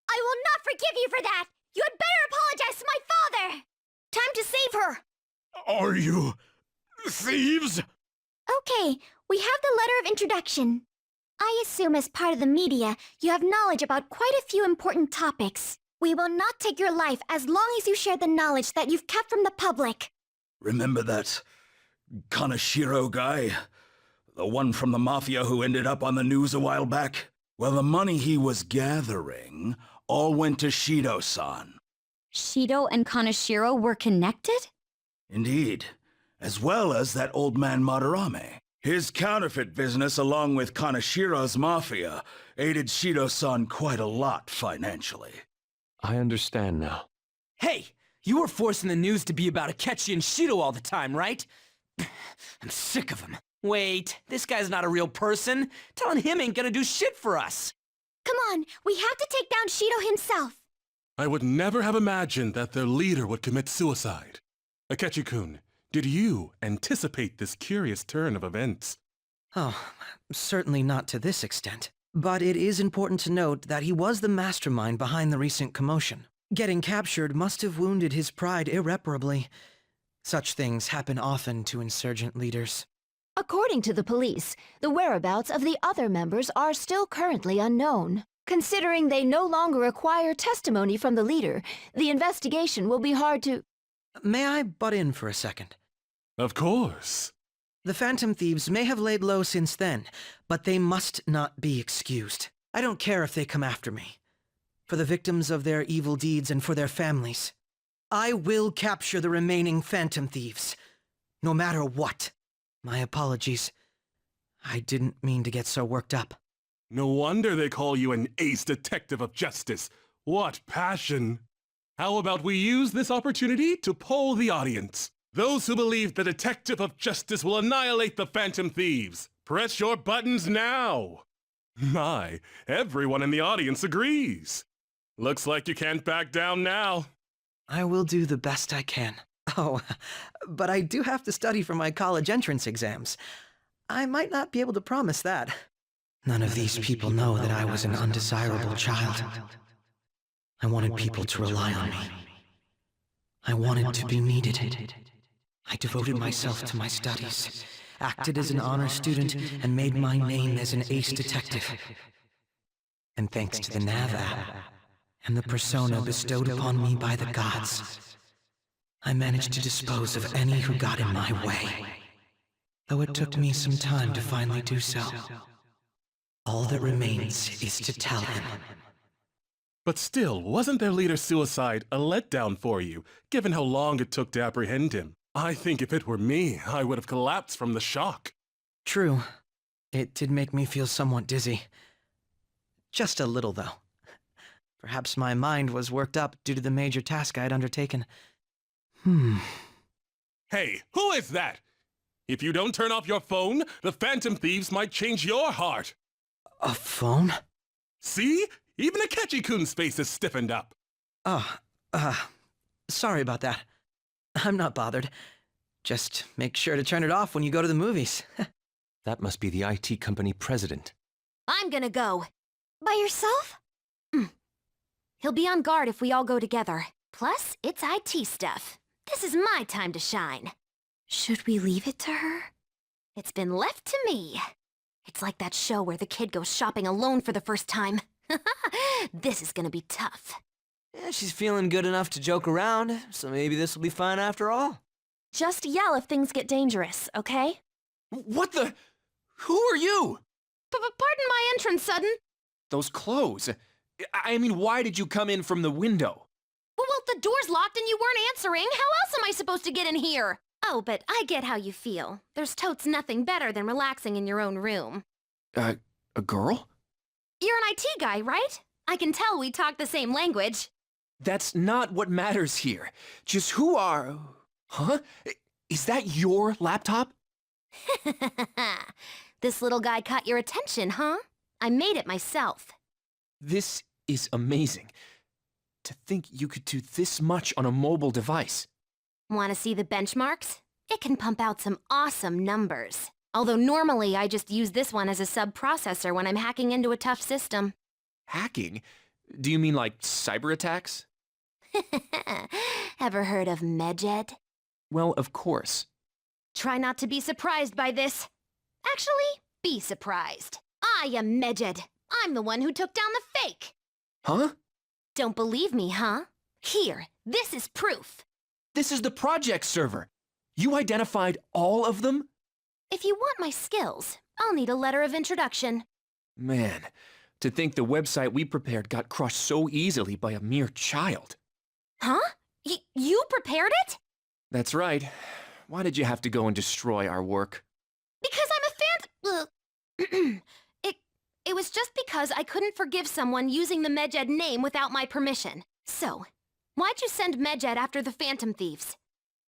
[SPEAKER 16] I will not forgive you for that! You had better apologize to my father! Time to save her!
[SPEAKER 11] Are you thieves?
[SPEAKER 16] Okay, we have the letter of introduction. I assume as part of the media, you have knowledge about quite a few important topics. We will not take your life as long as you share the knowledge that you've kept from the public.
[SPEAKER 4] Remember that Kaneshiro guy? The one from the Mafia who ended up on the news a while back? Well, the money he was gathering all went to Shido-san.
[SPEAKER 6] Shido and Kaneshiro were connected?
[SPEAKER 4] Indeed. As well as that old man Madarame. His counterfeit business, along with Kaneshiro's Mafia, aided Shido-san quite a lot financially.
[SPEAKER 9] I understand now.
[SPEAKER 5] Hey, you were forcing the news to be about Akechi and Shido all the time, right? I'm sick of him. Wait, this guy's not a real person. Telling him ain't gonna do shit for us.
[SPEAKER 16] Come on, we have to take down Shido himself.
[SPEAKER 12] I would never have imagined that their leader would commit suicide. Akechi-kun, did you anticipate this curious turn of events?
[SPEAKER 3] Oh, certainly not to this extent. But it is important to note that he was the mastermind behind the recent commotion. Getting captured must have wounded his pride irreparably. Such things happen often to insurgent leaders.
[SPEAKER 23] According to the police, the whereabouts of the other members are still currently unknown. Considering they no longer require testimony from the leader, the investigation will be hard to...
[SPEAKER 3] May I butt in for a second?
[SPEAKER 12] Of course.
[SPEAKER 3] The Phantom Thieves may have laid low since then, but they must not be excused. I don't care if they come after me. For the victims of their evil deeds and for their families. I will capture the remaining Phantom Thieves, no matter what. My apologies. I didn't mean to get so worked up.
[SPEAKER 12] No wonder they call you an ace detective of justice. What passion! How about we use this opportunity to poll the audience? Those who believe the detective of justice will annihilate the Phantom Thieves. Press your buttons now! My, everyone in the audience agrees. Looks like you can't back down now.
[SPEAKER 3] I will do the best I can. Oh, but I do have to study for my college entrance exams. I might not be able to promise that. None of these people know that I was an undesirable child. I wanted people to rely on me. I wanted to be needed. I devoted myself to my studies, acted as an honor student, and made my name as an ace detective. And thanks to the Nav app and the persona bestowed upon me by the gods, I managed to dispose of any who got in my way. Though it took me some time to finally do so. All that remains is to tell him.
[SPEAKER 12] But still, wasn't their leader's suicide a letdown for you, given how long it took to apprehend him? I think if it were me, I would have collapsed from the shock.
[SPEAKER 3] True. It did make me feel somewhat dizzy. Just a little, though. Perhaps my mind was worked up due to the major task I had undertaken.
[SPEAKER 12] Hey, who is that? If you don't turn off your phone, the Phantom Thieves might change your heart.
[SPEAKER 3] A phone?
[SPEAKER 12] See? Even Akechi-kun's face is stiffened up.
[SPEAKER 3] Oh, sorry about that. I'm not bothered. Just make sure to turn it off when you go to the movies.
[SPEAKER 9] That must be the IT company president.
[SPEAKER 16] I'm gonna go.
[SPEAKER 8] By yourself?
[SPEAKER 16] He'll be on guard if we all go together. Plus, it's IT stuff. This is my time to shine.
[SPEAKER 6] Should we leave it to her?
[SPEAKER 16] It's been left to me. It's like that show where the kid goes shopping alone for the first time. This is gonna be tough.
[SPEAKER 5] Yeah, she's feeling good enough to joke around, so maybe this will be fine after all.
[SPEAKER 21] Just yell if things get dangerous, okay?
[SPEAKER 5] What the? Who are you?
[SPEAKER 16] Pardon my entrance, Sudden.
[SPEAKER 5] Those clothes. I mean, why did you come in from the window?
[SPEAKER 16] Well, the door's locked and you weren't answering. How else am I supposed to get in here? Oh, but I get how you feel. There's totes nothing better than relaxing in your own room.
[SPEAKER 5] A girl?
[SPEAKER 16] You're an IT guy, right? I can tell we talk the same language.
[SPEAKER 5] That's not what matters here. Just who are... Huh? Is that your laptop?
[SPEAKER 16] This little guy caught your attention, huh? I made it myself.
[SPEAKER 5] This is amazing. To think you could do this much on a mobile device.
[SPEAKER 16] Want to see the benchmarks? It can pump out some awesome numbers. Although normally I just use this one as a sub-processor when I'm hacking into a tough system.
[SPEAKER 5] Hacking?
[SPEAKER 10] Do you mean like cyber attacks?
[SPEAKER 16] Ever heard of Medjed?
[SPEAKER 10] Well, of course.
[SPEAKER 16] Try not to be surprised by this. Actually, be surprised. I am Medjed. I'm the one who took down the fake.
[SPEAKER 10] Huh?
[SPEAKER 16] Don't believe me, huh? Here, this is proof.
[SPEAKER 10] This is the project server. You identified all of them?
[SPEAKER 16] If you want my skills, I'll need a letter of introduction.
[SPEAKER 10] Man, to think the website we prepared got crushed so easily by a mere child.
[SPEAKER 16] Huh? You prepared it?
[SPEAKER 10] That's right. Why did you have to go and destroy our work?
[SPEAKER 16] Because I'm a fan. It was just because I couldn't forgive someone using the Medjed name without my permission. So, why'd you send Medjed after the Phantom Thieves?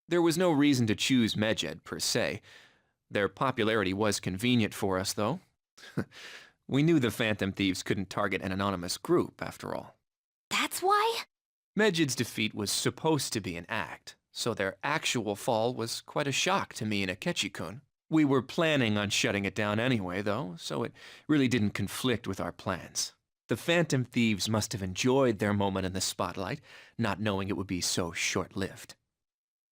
[SPEAKER 10] There was no reason to choose Medjed, per se. Their popularity was convenient for us, though. We knew the Phantom Thieves couldn't target an anonymous group, after all.
[SPEAKER 16] That's why?
[SPEAKER 10] Medjed's defeat was supposed to be an act, so their actual fall was quite a shock to me and Akechi-kun. We were planning on shutting it down anyway, though, so it really didn't conflict with our plans. The Phantom Thieves must have enjoyed their moment in the spotlight, not knowing it would be so short-lived.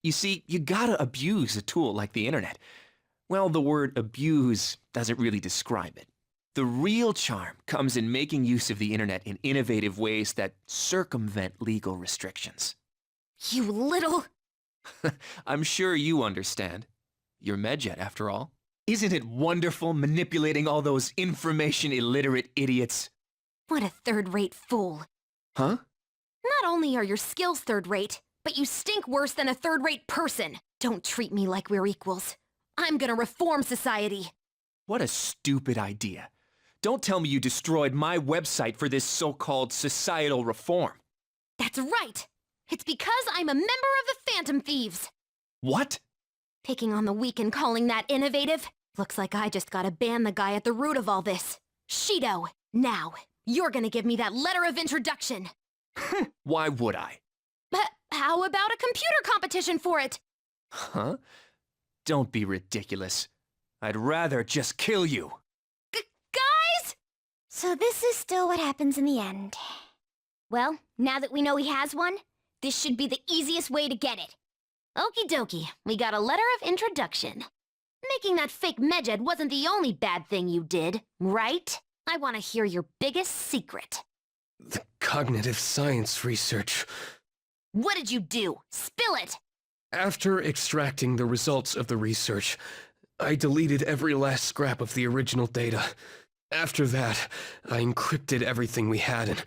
[SPEAKER 10] You see, you gotta abuse a tool like the internet. Well, the word abuse doesn't really describe it. The real charm comes in making use of the internet in innovative ways that circumvent legal restrictions.
[SPEAKER 16] You little...
[SPEAKER 10] I'm sure you understand. You're Medjed, after all. Isn't it wonderful manipulating all those information-illiterate idiots?
[SPEAKER 16] What a third-rate fool.
[SPEAKER 10] Huh?
[SPEAKER 16] Not only are your skills third-rate, but you stink worse than a third-rate person. Don't treat me like we're equals. I'm gonna reform society.
[SPEAKER 10] What a stupid idea. Don't tell me you destroyed my website for this so-called societal reform.
[SPEAKER 16] That's right. It's because I'm a member of the Phantom Thieves.
[SPEAKER 10] What?
[SPEAKER 16] Picking on the weak and calling that innovative? Looks like I just gotta ban the guy at the root of all this. Shido, now, you're gonna give me that letter of introduction.
[SPEAKER 10] Why would I?
[SPEAKER 16] But how about a computer competition for it?
[SPEAKER 10] Huh? Don't be ridiculous. I'd rather just kill you.
[SPEAKER 16] Guys?
[SPEAKER 6] So this is still what happens in the end.
[SPEAKER 16] Well, now that we know he has one, this should be the easiest way to get it. Okie dokie, we got a letter of introduction. Making that fake Medjed wasn't the only bad thing you did, right? I want to hear your biggest secret.
[SPEAKER 11] The cognitive science research.
[SPEAKER 16] What did you do? Spill it!
[SPEAKER 11] After extracting the results of the research, I deleted every last scrap of the original data. After that, I encrypted everything we had and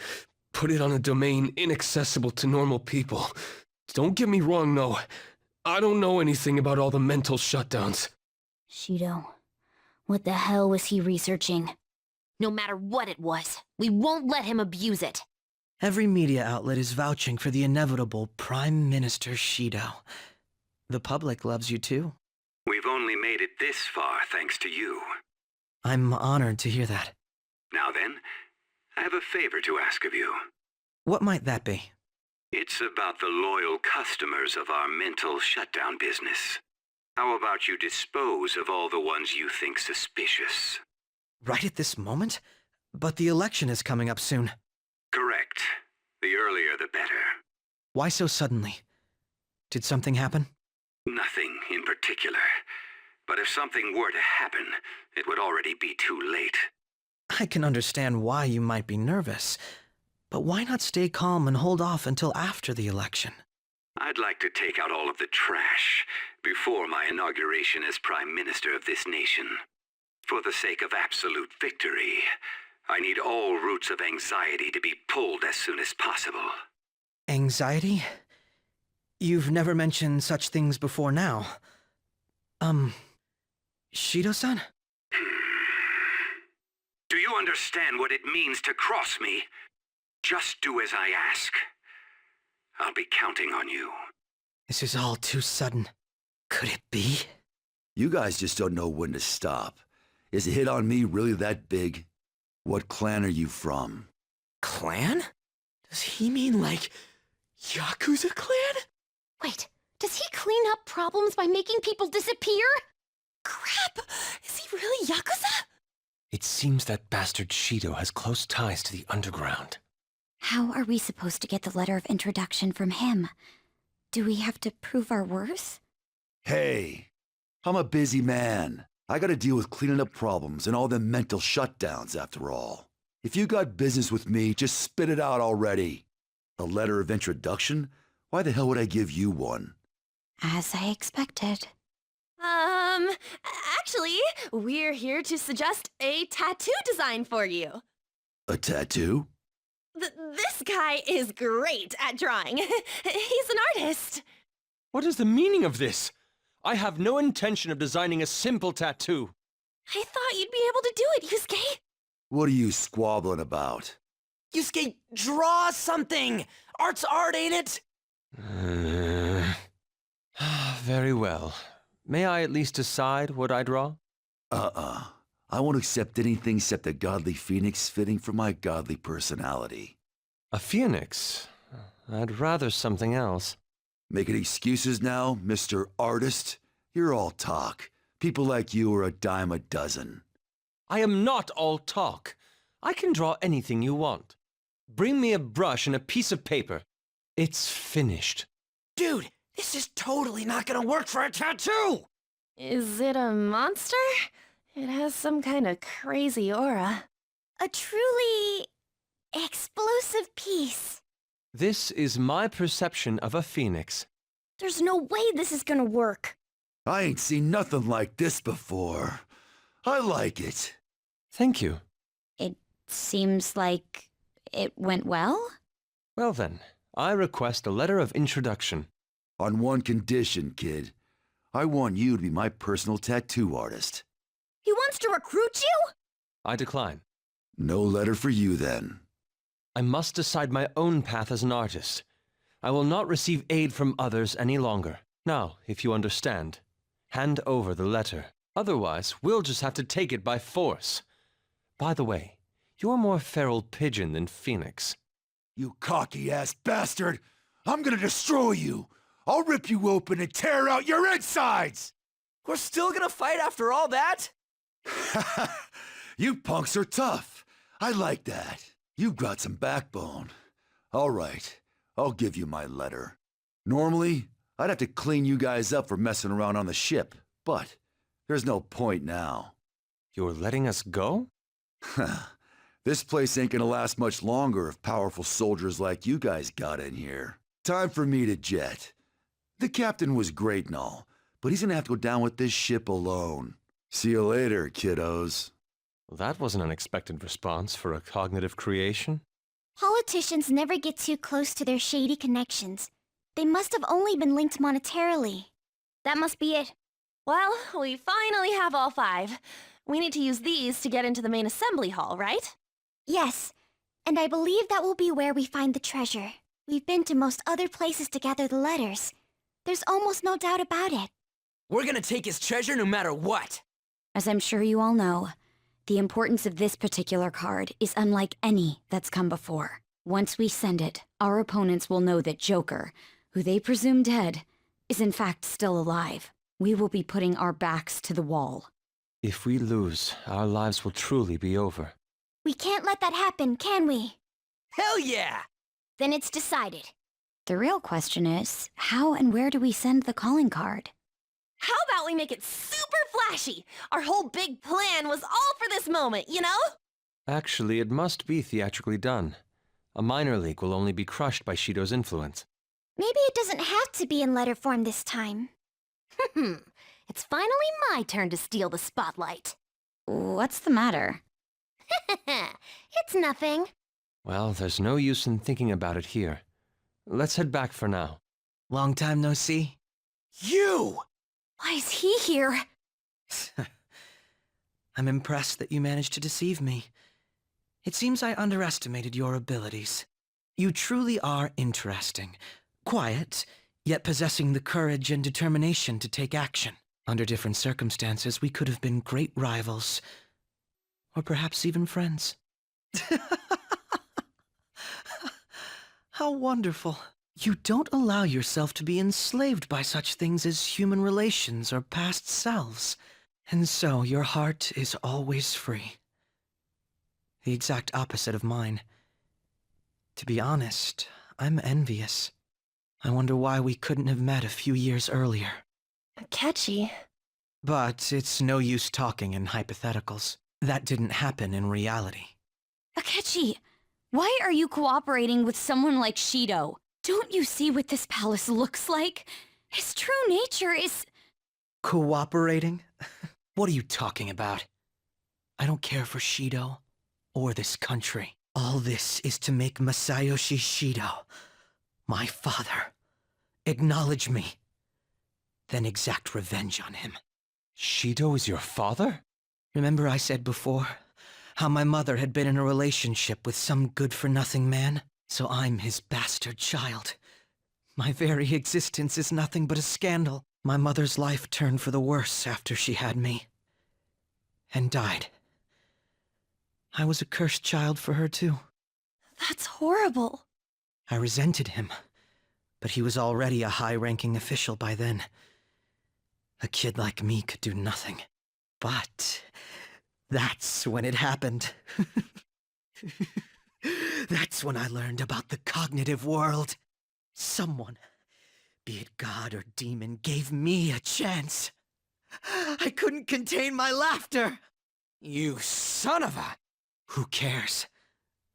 [SPEAKER 11] put it on a domain inaccessible to normal people. Don't get me wrong, though. I don't know anything about all the mental shutdowns.
[SPEAKER 6] Shido, what the hell was he researching?
[SPEAKER 16] No matter what it was, we won't let him abuse it.
[SPEAKER 3] Every media outlet is vouching for the inevitable Prime Minister Shido. The public loves you too.
[SPEAKER 13] We've only made it this far thanks to you.
[SPEAKER 3] I'm honored to hear that.
[SPEAKER 13] Now then, I have a favor to ask of you.
[SPEAKER 3] What might that be?
[SPEAKER 13] It's about the loyal customers of our mental shutdown business. How about you dispose of all the ones you think suspicious?
[SPEAKER 3] Right at this moment? But the election is coming up soon.
[SPEAKER 13] Correct. The earlier the better.
[SPEAKER 3] Why so suddenly? Did something happen?
[SPEAKER 13] Nothing in particular. But if something were to happen, it would already be too late.
[SPEAKER 3] I can understand why you might be nervous. But why not stay calm and hold off until after the election?
[SPEAKER 13] I'd like to take out all of the trash before my inauguration as Prime Minister of this nation. For the sake of absolute victory, I need all roots of anxiety to be pulled as soon as possible.
[SPEAKER 3] Anxiety? You've never mentioned such things before now. Shido-san?
[SPEAKER 13] Do you understand what it means to cross me? Just do as I ask. I'll be counting on you.
[SPEAKER 3] This is all too sudden. Could it be?
[SPEAKER 14] You guys just don't know when to stop. Is a hit on me really that big? What clan are you from?
[SPEAKER 5] Clan? Does he mean like Yakuza clan?
[SPEAKER 16] Wait, does he clean up problems by making people disappear?
[SPEAKER 5] Crap! Is he really Yakuza?
[SPEAKER 9] It seems that bastard Shido has close ties to the underground.
[SPEAKER 6] How are we supposed to get the letter of introduction from him? Do we have to prove our worth?
[SPEAKER 14] Hey, I'm a busy man. I gotta deal with cleaning up problems and all them mental shutdowns after all. If you got business with me, just spit it out already. A letter of introduction? Why the hell would I give you one?
[SPEAKER 6] As I expected.
[SPEAKER 21] Actually, we're here to suggest a tattoo design for you.
[SPEAKER 14] A tattoo?
[SPEAKER 21] This guy is great at drawing. He's an artist.
[SPEAKER 9] What is the meaning of this? I have no intention of designing a simple tattoo.
[SPEAKER 21] I thought you'd be able to do it, Yusuke.
[SPEAKER 14] What are you squabbling about?
[SPEAKER 5] Yusuke, draw something! Art's art, ain't it?
[SPEAKER 9] Very well. May I at least decide what I draw?
[SPEAKER 14] I won't accept anything except a godly phoenix fitting for my godly personality.
[SPEAKER 9] A phoenix? I'd rather something else.
[SPEAKER 14] Making excuses now, Mr. Artist? You're all talk. People like you are a dime a dozen.
[SPEAKER 9] I am not all talk. I can draw anything you want. Bring me a brush and a piece of paper. It's finished.
[SPEAKER 5] Dude, this is totally not gonna work for a tattoo!
[SPEAKER 21] Is it a monster? It has some kind of crazy aura.
[SPEAKER 8] A truly explosive piece.
[SPEAKER 9] This is my perception of a phoenix.
[SPEAKER 21] There's no way this is gonna work.
[SPEAKER 14] I ain't seen nothing like this before. I like it.
[SPEAKER 9] Thank you.
[SPEAKER 6] It seems like it went well?
[SPEAKER 9] Well then, I request a letter of introduction.
[SPEAKER 14] On one condition, kid. I want you to be my personal tattoo artist.
[SPEAKER 21] He wants to recruit you?
[SPEAKER 9] I decline.
[SPEAKER 14] No letter for you, then.
[SPEAKER 9] I must decide my own path as an artist. I will not receive aid from others any longer. Now, if you understand, hand over the letter. Otherwise, we'll just have to take it by force. By the way, you're more feral pigeon than phoenix.
[SPEAKER 14] You cocky-ass bastard! I'm gonna destroy you! I'll rip you open and tear out your insides!
[SPEAKER 5] We're still gonna fight after all that?
[SPEAKER 14] You punks are tough. I like that. You've got some backbone. All right, I'll give you my letter. Normally, I'd have to clean you guys up for messing around on the ship, but there's no point now.
[SPEAKER 9] You're letting us go?
[SPEAKER 14] This place ain't gonna last much longer if powerful soldiers like you guys got in here. Time for me to jet. The captain was great and all, but he's gonna have to go down with this ship alone. See you later, kiddos.
[SPEAKER 9] That was an unexpected response for a cognitive creation.
[SPEAKER 8] Politicians never get too close to their shady connections. They must have only been linked monetarily.
[SPEAKER 21] That must be it. Well, we finally have all 5. We need to use these to get into the main assembly hall, right?
[SPEAKER 8] Yes, and I believe that will be where we find the treasure. We've been to most other places to gather the letters. There's almost no doubt about it.
[SPEAKER 5] We're gonna take his treasure no matter what.
[SPEAKER 6] As I'm sure you all know, the importance of this particular card is unlike any that's come before. Once we send it, our opponents will know that Joker, who they presume dead, is in fact still alive. We will be putting our backs to the wall.
[SPEAKER 9] If we lose, our lives will truly be over.
[SPEAKER 8] We can't let that happen, can we?
[SPEAKER 5] Hell yeah!
[SPEAKER 8] Then it's decided.
[SPEAKER 6] The real question is, how and where do we send the calling card?
[SPEAKER 21] How about we make it super flashy? Our whole big plan was all for this moment, you know?
[SPEAKER 9] Actually, it must be theatrically done. A minor league will only be crushed by Shido's influence.
[SPEAKER 8] Maybe it doesn't have to be in letter form this time.
[SPEAKER 16] It's finally my turn to steal the spotlight.
[SPEAKER 6] What's the matter?
[SPEAKER 16] It's nothing.
[SPEAKER 9] Well, there's no use in thinking about it here. Let's head back for now.
[SPEAKER 3] Long time no see.
[SPEAKER 5] You!
[SPEAKER 21] Why is he here?
[SPEAKER 3] I'm impressed that you managed to deceive me. It seems I underestimated your abilities. You truly are interesting. Quiet, yet possessing the courage and determination to take action. Under different circumstances, we could have been great rivals. Or perhaps even friends. How wonderful. You don't allow yourself to be enslaved by such things as human relations or past selves. And so your heart is always free. The exact opposite of mine. To be honest, I'm envious. I wonder why we couldn't have met a few years earlier.
[SPEAKER 21] Akechi.
[SPEAKER 3] But it's no use talking in hypotheticals. That didn't happen in reality.
[SPEAKER 6] Akechi, why are you cooperating with someone like Shido? Don't you see what this palace looks like? His true nature is...
[SPEAKER 3] Cooperating? What are you talking about? I don't care for Shido or this country. All this is to make Masayoshi Shido, my father, acknowledge me, then exact revenge on him.
[SPEAKER 9] Shido is your father?
[SPEAKER 3] Remember I said before how my mother had been in a relationship with some good-for-nothing man? So I'm his bastard child. My very existence is nothing but a scandal. My mother's life turned for the worse after she had me. And died. I was a cursed child for her too.
[SPEAKER 21] That's horrible.
[SPEAKER 3] I resented him, but he was already a high-ranking official by then. A kid like me could do nothing. But that's when it happened. That's when I learned about the cognitive world. Someone, be it God or demon, gave me a chance. I couldn't contain my laughter.
[SPEAKER 5] You son of a...
[SPEAKER 3] Who cares?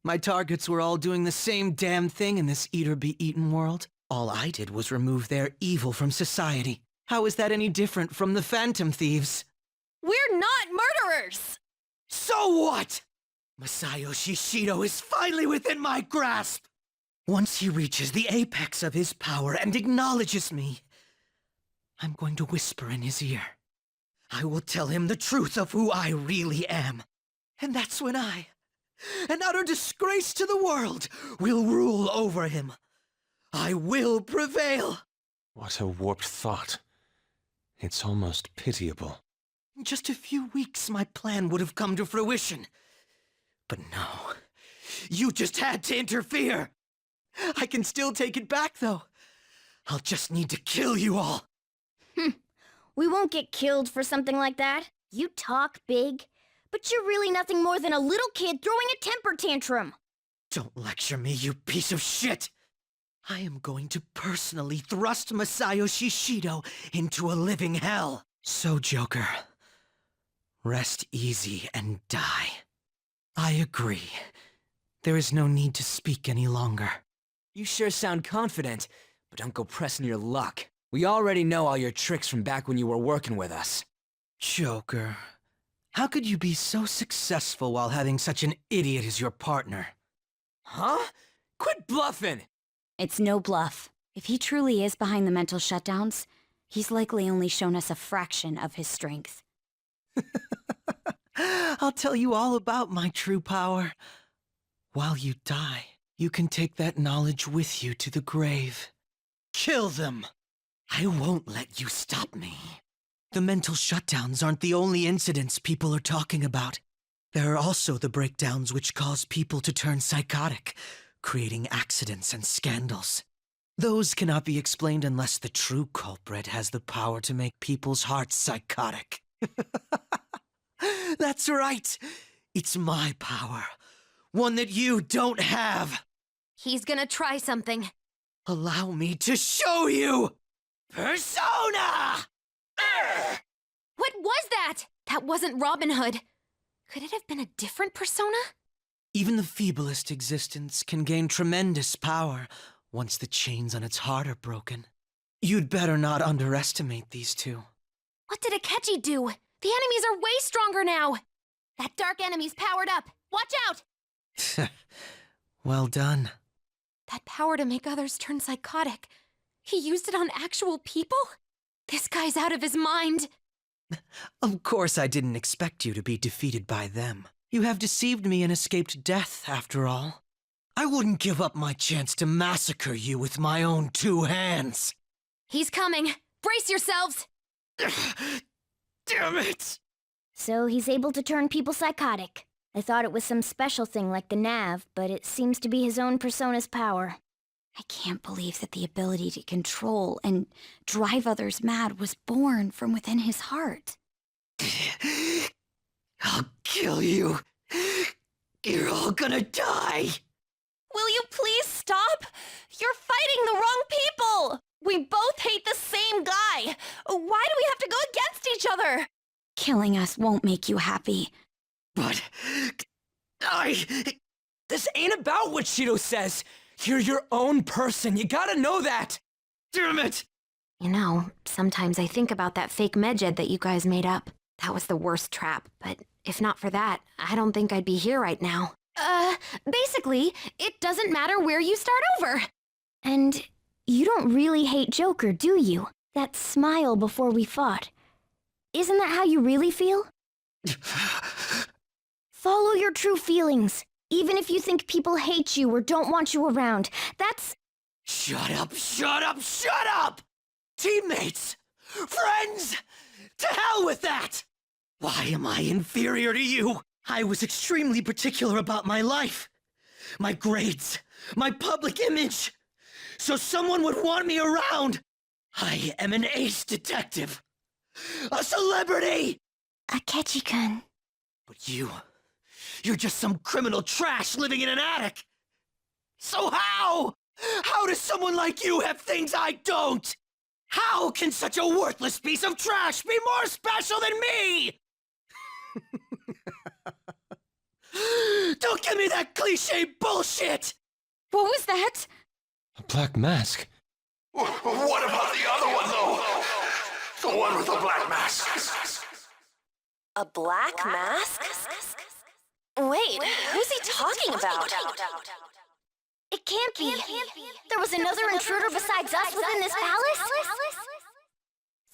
[SPEAKER 3] My targets were all doing the same damn thing in this eat-or-be-eaten world. All I did was remove their evil from society. How is that any different from the Phantom Thieves?
[SPEAKER 21] We're not murderers!
[SPEAKER 3] So what? Masayoshi Shido is finally within my grasp! Once he reaches the apex of his power and acknowledges me, I'm going to whisper in his ear. I will tell him the truth of who I really am. And that's when I, an utter disgrace to the world, will rule over him. I will prevail.
[SPEAKER 9] What a warped thought. It's almost pitiable.
[SPEAKER 3] In just a few weeks, my plan would have come to fruition. But no, you just had to interfere. I can still take it back, though. I'll just need to kill you all.
[SPEAKER 6] We won't get killed for something like that. You talk big, but you're really nothing more than a little kid throwing a temper tantrum.
[SPEAKER 3] Don't lecture me, you piece of shit. I am going to personally thrust Masayoshi Shido into a living hell. So, Joker, rest easy and die. I agree. There is no need to speak any longer.
[SPEAKER 5] You sure sound confident, but don't go pressing your luck. We already know all your tricks from back when you were working with us.
[SPEAKER 3] Joker, how could you be so successful while having such an idiot as your partner?
[SPEAKER 5] Huh? Quit bluffing!
[SPEAKER 6] It's no bluff. If he truly is behind the mental shutdowns, he's likely only shown us a fraction of his strength.
[SPEAKER 3] I'll tell you all about my true power. While you die, you can take that knowledge with you to the grave. Kill them! I won't let you stop me. The mental shutdowns aren't the only incidents people are talking about. There are also the breakdowns which cause people to turn psychotic, creating accidents and scandals. Those cannot be explained unless the true culprit has the power to make people's hearts psychotic. That's right. It's my power. One that you don't have.
[SPEAKER 16] He's gonna try something.
[SPEAKER 3] Allow me to show you! Persona!
[SPEAKER 16] What was that? That wasn't Robin Hood. Could it have been a different persona?
[SPEAKER 3] Even the feeblest existence can gain tremendous power once the chains on its heart are broken. You'd better not underestimate these two.
[SPEAKER 16] What did Akechi do? The enemies are way stronger now. That dark enemy's powered up. Watch out!
[SPEAKER 3] Well done.
[SPEAKER 16] That power to make others turn psychotic. He used it on actual people? This guy's out of his mind.
[SPEAKER 3] Of course I didn't expect you to be defeated by them. You have deceived me and escaped death, after all. I wouldn't give up my chance to massacre you with my own 2 hands.
[SPEAKER 16] He's coming. Brace yourselves!
[SPEAKER 3] Damn it!
[SPEAKER 6] So he's able to turn people psychotic. I thought it was some special thing like the Nav, but it seems to be his own persona's power. I can't believe that the ability to control and drive others mad was born from within his heart.
[SPEAKER 3] I'll kill you. You're all gonna die.
[SPEAKER 21] Will you please stop? You're fighting the wrong people! We both hate the same guy! Why do we have to go against each other?
[SPEAKER 6] Killing us won't make you happy.
[SPEAKER 5] But... This ain't about what Shido says! You're your own person, you gotta know that! Damn it!
[SPEAKER 16] You know, sometimes I think about that fake medjed that you guys made up. That was the worst trap, but if not for that, I don't think I'd be here right now. Basically, it doesn't matter where you start over.
[SPEAKER 6] And you don't really hate Joker, do you? That smile before we fought. Isn't that how you really feel? Follow your true feelings, even if you think people hate you or don't want you around. That's...
[SPEAKER 5] Shut up, shut up, shut up! Teammates! Friends! To hell with that! Why am I inferior to you? I was extremely particular about my life, my grades, my public image, so someone would want me around. I am an ace detective, a celebrity!
[SPEAKER 6] Akechi-kun.
[SPEAKER 5] But you're just some criminal trash living in an attic. So how? How does someone like you have things I don't? How can such a worthless piece of trash be more special than me? Don't give me that cliche bullshit!
[SPEAKER 21] What was that?
[SPEAKER 9] A black mask.
[SPEAKER 7] What about the other one, though? The one with the black mask.
[SPEAKER 21] A black mask? Wait, who's he talking about?
[SPEAKER 18] It can't be. There was another intruder besides us within this palace?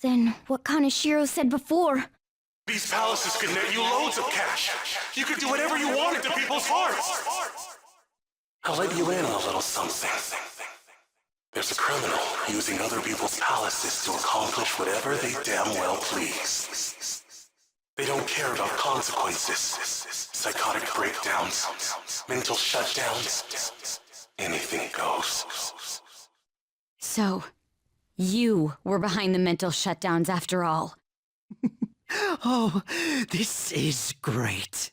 [SPEAKER 6] Then what Kaneshiro said before?
[SPEAKER 7] These palaces could net you loads of cash. You could do whatever you wanted to people's hearts. I'll let you in on a little something. There's a criminal using other people's palaces to accomplish whatever they damn well please. They don't care about consequences, psychotic breakdowns, mental shutdowns. Anything goes.
[SPEAKER 6] So, you were behind the mental shutdowns after all.
[SPEAKER 5] Oh, this is great.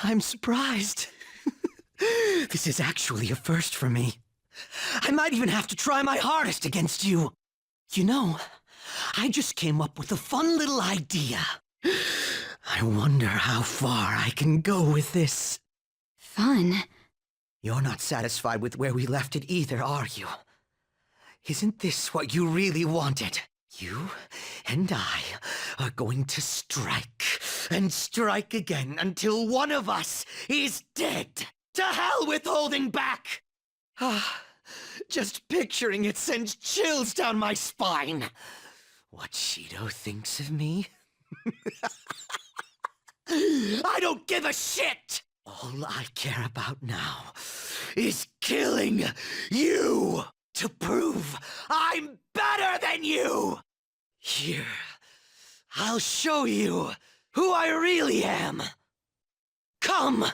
[SPEAKER 5] I'm surprised. This is actually a first for me. I might even have to try my hardest against you. You know, I just came up with a fun little idea. I wonder how far I can go with this.
[SPEAKER 6] Fun?
[SPEAKER 5] You're not satisfied with where we left it either, are you? Isn't this what you really wanted? You and I are going to strike and strike again until one of us is dead. To hell with holding back! Just picturing it sends chills down my spine. What Shido thinks of me? I don't give a shit! All I care about now is killing you to prove I'm better than you! Here, I'll show you who I really am. Come,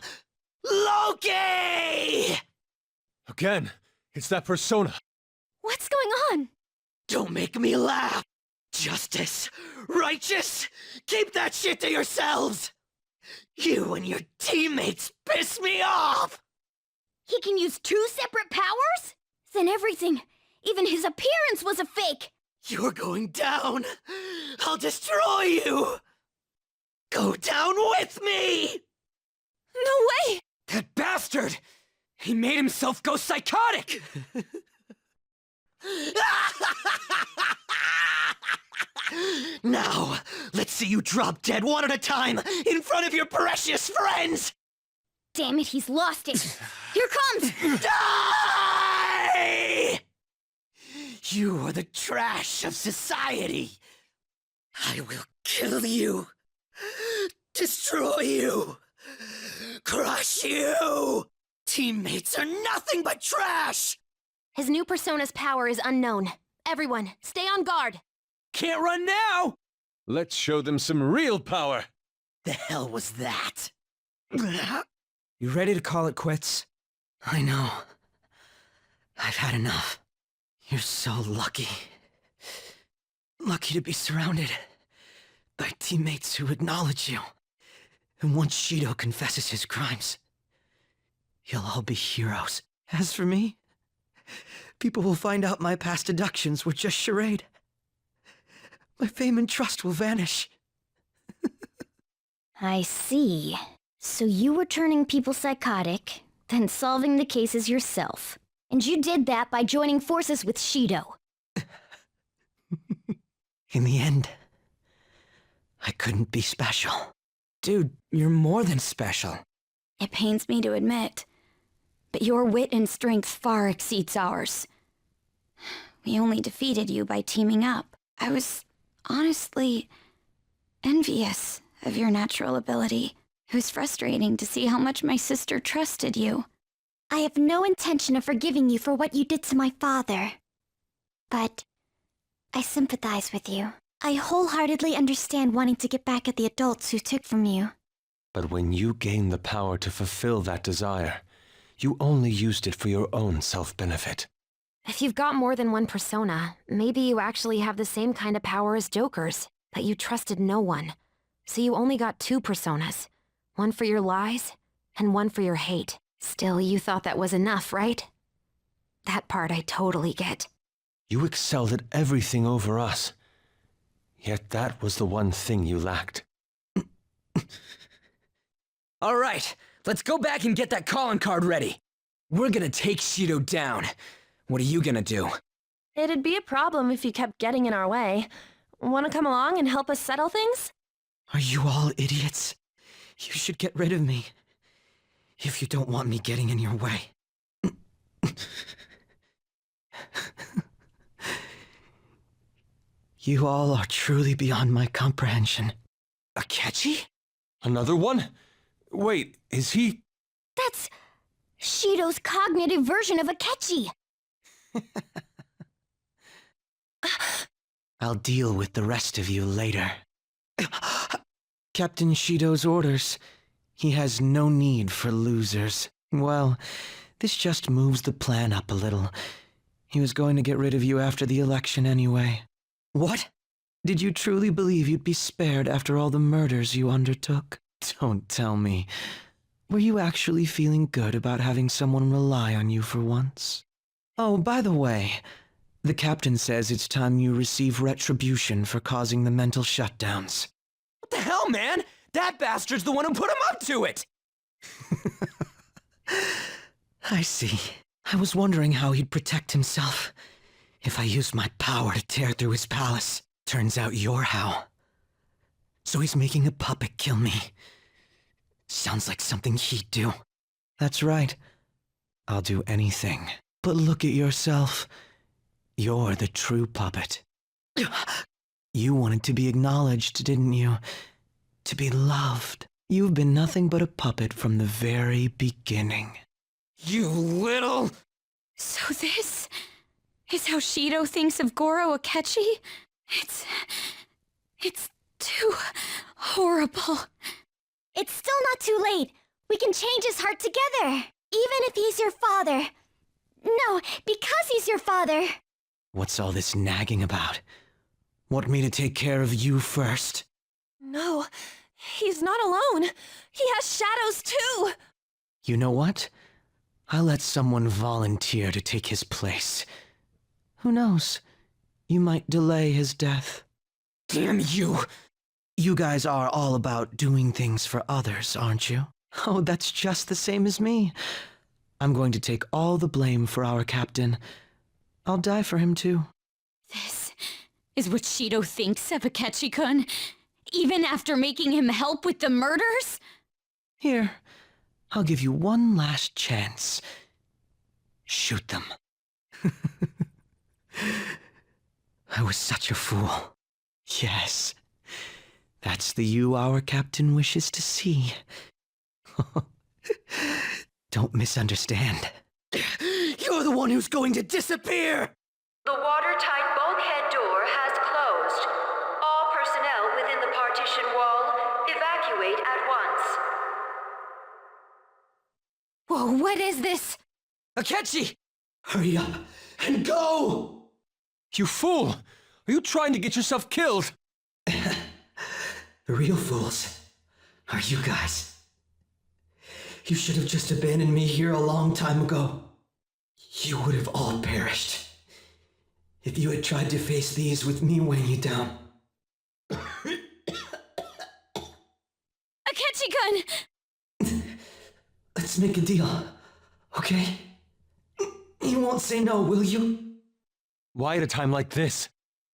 [SPEAKER 5] Loki!
[SPEAKER 9] Again, it's that persona.
[SPEAKER 21] What's going on?
[SPEAKER 5] Don't make me laugh. Justice, righteous, keep that shit to yourselves. You and your teammates piss me off.
[SPEAKER 18] He can use 2 separate powers? Then everything, even his appearance was a fake.
[SPEAKER 5] You're going down. I'll destroy you. Go down with me.
[SPEAKER 21] No way!
[SPEAKER 5] That bastard! He made himself go psychotic! Now, let's see you drop dead one at a time in front of your precious friends!
[SPEAKER 18] Damn it, he's lost it. Here comes!
[SPEAKER 5] Die! You are the trash of society. I will kill you, destroy you, crush you! Teammates are nothing but trash!
[SPEAKER 16] His new persona's power is unknown. Everyone, stay on guard.
[SPEAKER 5] Can't run now!
[SPEAKER 9] Let's show them some real power.
[SPEAKER 5] The hell was that? You ready to call it quits? I know. I've had enough. You're so lucky. Lucky to be surrounded by teammates who acknowledge you. And once Shido confesses his crimes,
[SPEAKER 3] you'll all be heroes. As for me, people will find out my past deductions were just charade. My fame and trust will vanish.
[SPEAKER 6] I see. So you were turning people psychotic, then solving the cases yourself. And you did that by joining forces with Shido.
[SPEAKER 3] In the end, I couldn't be special.
[SPEAKER 5] Dude, you're more than special.
[SPEAKER 6] It pains me to admit, but your wit and strength far exceeds ours. We only defeated you by teaming up. I was honestly envious of your natural ability. It was frustrating to see how much my sister trusted you.
[SPEAKER 8] I have no intention of forgiving you for what you did to my father. But I sympathize with you. I wholeheartedly understand wanting to get back at the adults who took from you.
[SPEAKER 9] But when you gained the power to fulfill that desire, you only used it for your own self-benefit.
[SPEAKER 16] If you've got more than one persona, maybe you actually have the same kind of power as Joker's, but you trusted no one. So you only got two personas. One for your lies, and one for your hate. Still, you thought that was enough, right? That part I totally get.
[SPEAKER 9] You excelled at everything over us. Yet that was the one thing you lacked.
[SPEAKER 5] All right, let's go back and get that calling card ready. We're gonna take Shido down. What are you gonna do?
[SPEAKER 21] It'd be a problem if you kept getting in our way. Want to come along and help us settle things?
[SPEAKER 3] Are you all idiots? You should get rid of me. If you don't want me getting in your way. You all are truly beyond my comprehension.
[SPEAKER 5] Akechi?
[SPEAKER 9] Another one? Wait, is he...
[SPEAKER 8] That's Shido's cognitive version of Akechi.
[SPEAKER 3] I'll deal with the rest of you later. Captain Shido's orders. He has no need for losers. Well, this just moves the plan up a little. He was going to get rid of you after the election anyway. What? Did you truly believe you'd be spared after all the murders you undertook? Don't tell me. Were you actually feeling good about having someone rely on you for once? Oh, by the way, the captain says it's time you receive retribution for causing the mental shutdowns.
[SPEAKER 5] What the hell, man? That bastard's the one who put him up to it!
[SPEAKER 3] I see. I was wondering how he'd protect himself. If I used my power to tear through his palace, turns out you're how. So he's making a puppet kill me. Sounds like something he'd do. That's right. I'll do anything. But look at yourself. You're the true puppet. You wanted to be acknowledged, didn't you? To be loved. You've been nothing but a puppet from the very beginning.
[SPEAKER 5] You little...
[SPEAKER 6] So this is how Shido thinks of Goro Akechi? It's too horrible.
[SPEAKER 8] It's still not too late. We can change his heart together. Even if he's your father. No, because he's your father.
[SPEAKER 3] What's all this nagging about? Want me to take care of you first?
[SPEAKER 21] No, he's not alone. He has shadows too.
[SPEAKER 3] You know what? I'll let someone volunteer to take his place. Who knows? You might delay his death.
[SPEAKER 5] Damn you!
[SPEAKER 3] You guys are all about doing things for others, aren't you? Oh, that's just the same as me. I'm going to take all the blame for our captain. I'll die for him too.
[SPEAKER 6] This is what Shido thinks of Akechi-kun, even after making him help with the murders?
[SPEAKER 3] Here, I'll give you one last chance. Shoot them. I was such a fool. Yes, that's the you our captain wishes to see. Don't misunderstand.
[SPEAKER 5] You're the one who's going to disappear!
[SPEAKER 15] The watertight bulkhead door has closed. All personnel within the partition wall, evacuate at once.
[SPEAKER 6] Whoa, what is this?
[SPEAKER 5] Akechi!
[SPEAKER 3] Hurry up and go!
[SPEAKER 9] You fool! Are you trying to get yourself killed?
[SPEAKER 3] The real fools are you guys. You should have just abandoned me here a long time ago. You would have all perished if you had tried to face these with me weighing you down.
[SPEAKER 21] Akechi-kun!
[SPEAKER 3] Let's make a deal, okay? You won't say no, will you?
[SPEAKER 9] Why at a time like this?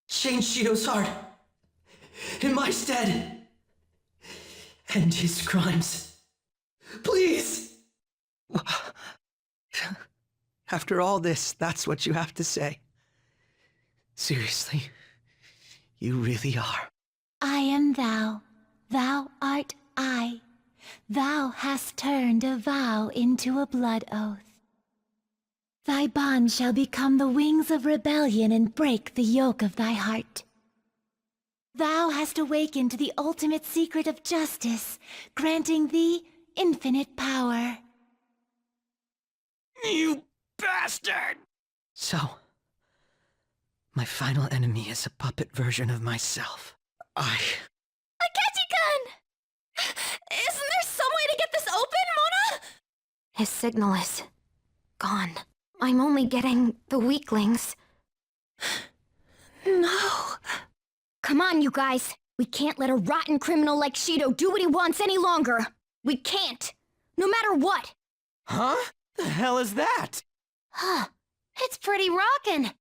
[SPEAKER 3] Change Shido's heart. In my stead. End his crimes. Please! After all this, that's what you have to say. Seriously, you really are.
[SPEAKER 18] I am thou, thou art I. Thou hast turned a vow into a blood oath. Thy bond shall become the wings of rebellion and break the yoke of thy heart. Thou hast awakened to the ultimate secret of justice, granting thee infinite power.
[SPEAKER 3] You bastard! So, my final enemy is a puppet version of myself.
[SPEAKER 21] Akechi-kun! Isn't there some way to get this open, Mona?
[SPEAKER 16] His signal is gone. I'm only getting the weaklings.
[SPEAKER 21] No.
[SPEAKER 16] Come on, you guys. We can't let a rotten criminal like Shido do what he wants any longer. We can't. No matter what.
[SPEAKER 5] Huh? The hell is that?
[SPEAKER 16] Huh. It's pretty rockin'.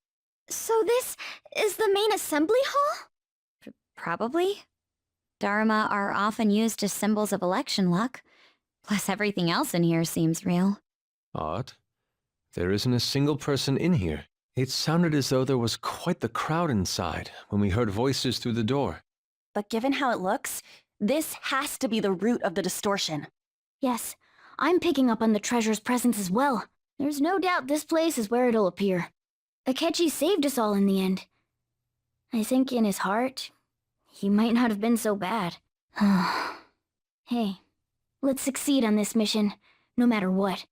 [SPEAKER 16] So this is the main assembly hall?
[SPEAKER 6] Probably. Dharma are often used as symbols of election luck. Plus everything else in here seems real.
[SPEAKER 9] Odd. There isn't a single person in here. It sounded as though there was quite the crowd inside when we heard voices through the door.
[SPEAKER 21] But given how it looks, this has to be the root of the distortion.
[SPEAKER 16] Yes, I'm picking up on the treasure's presence as well. There's no doubt this place is where it'll appear. Akechi saved us all in the end. I think in his heart, he might not have been so bad. Hey, let's succeed on this mission, no matter what.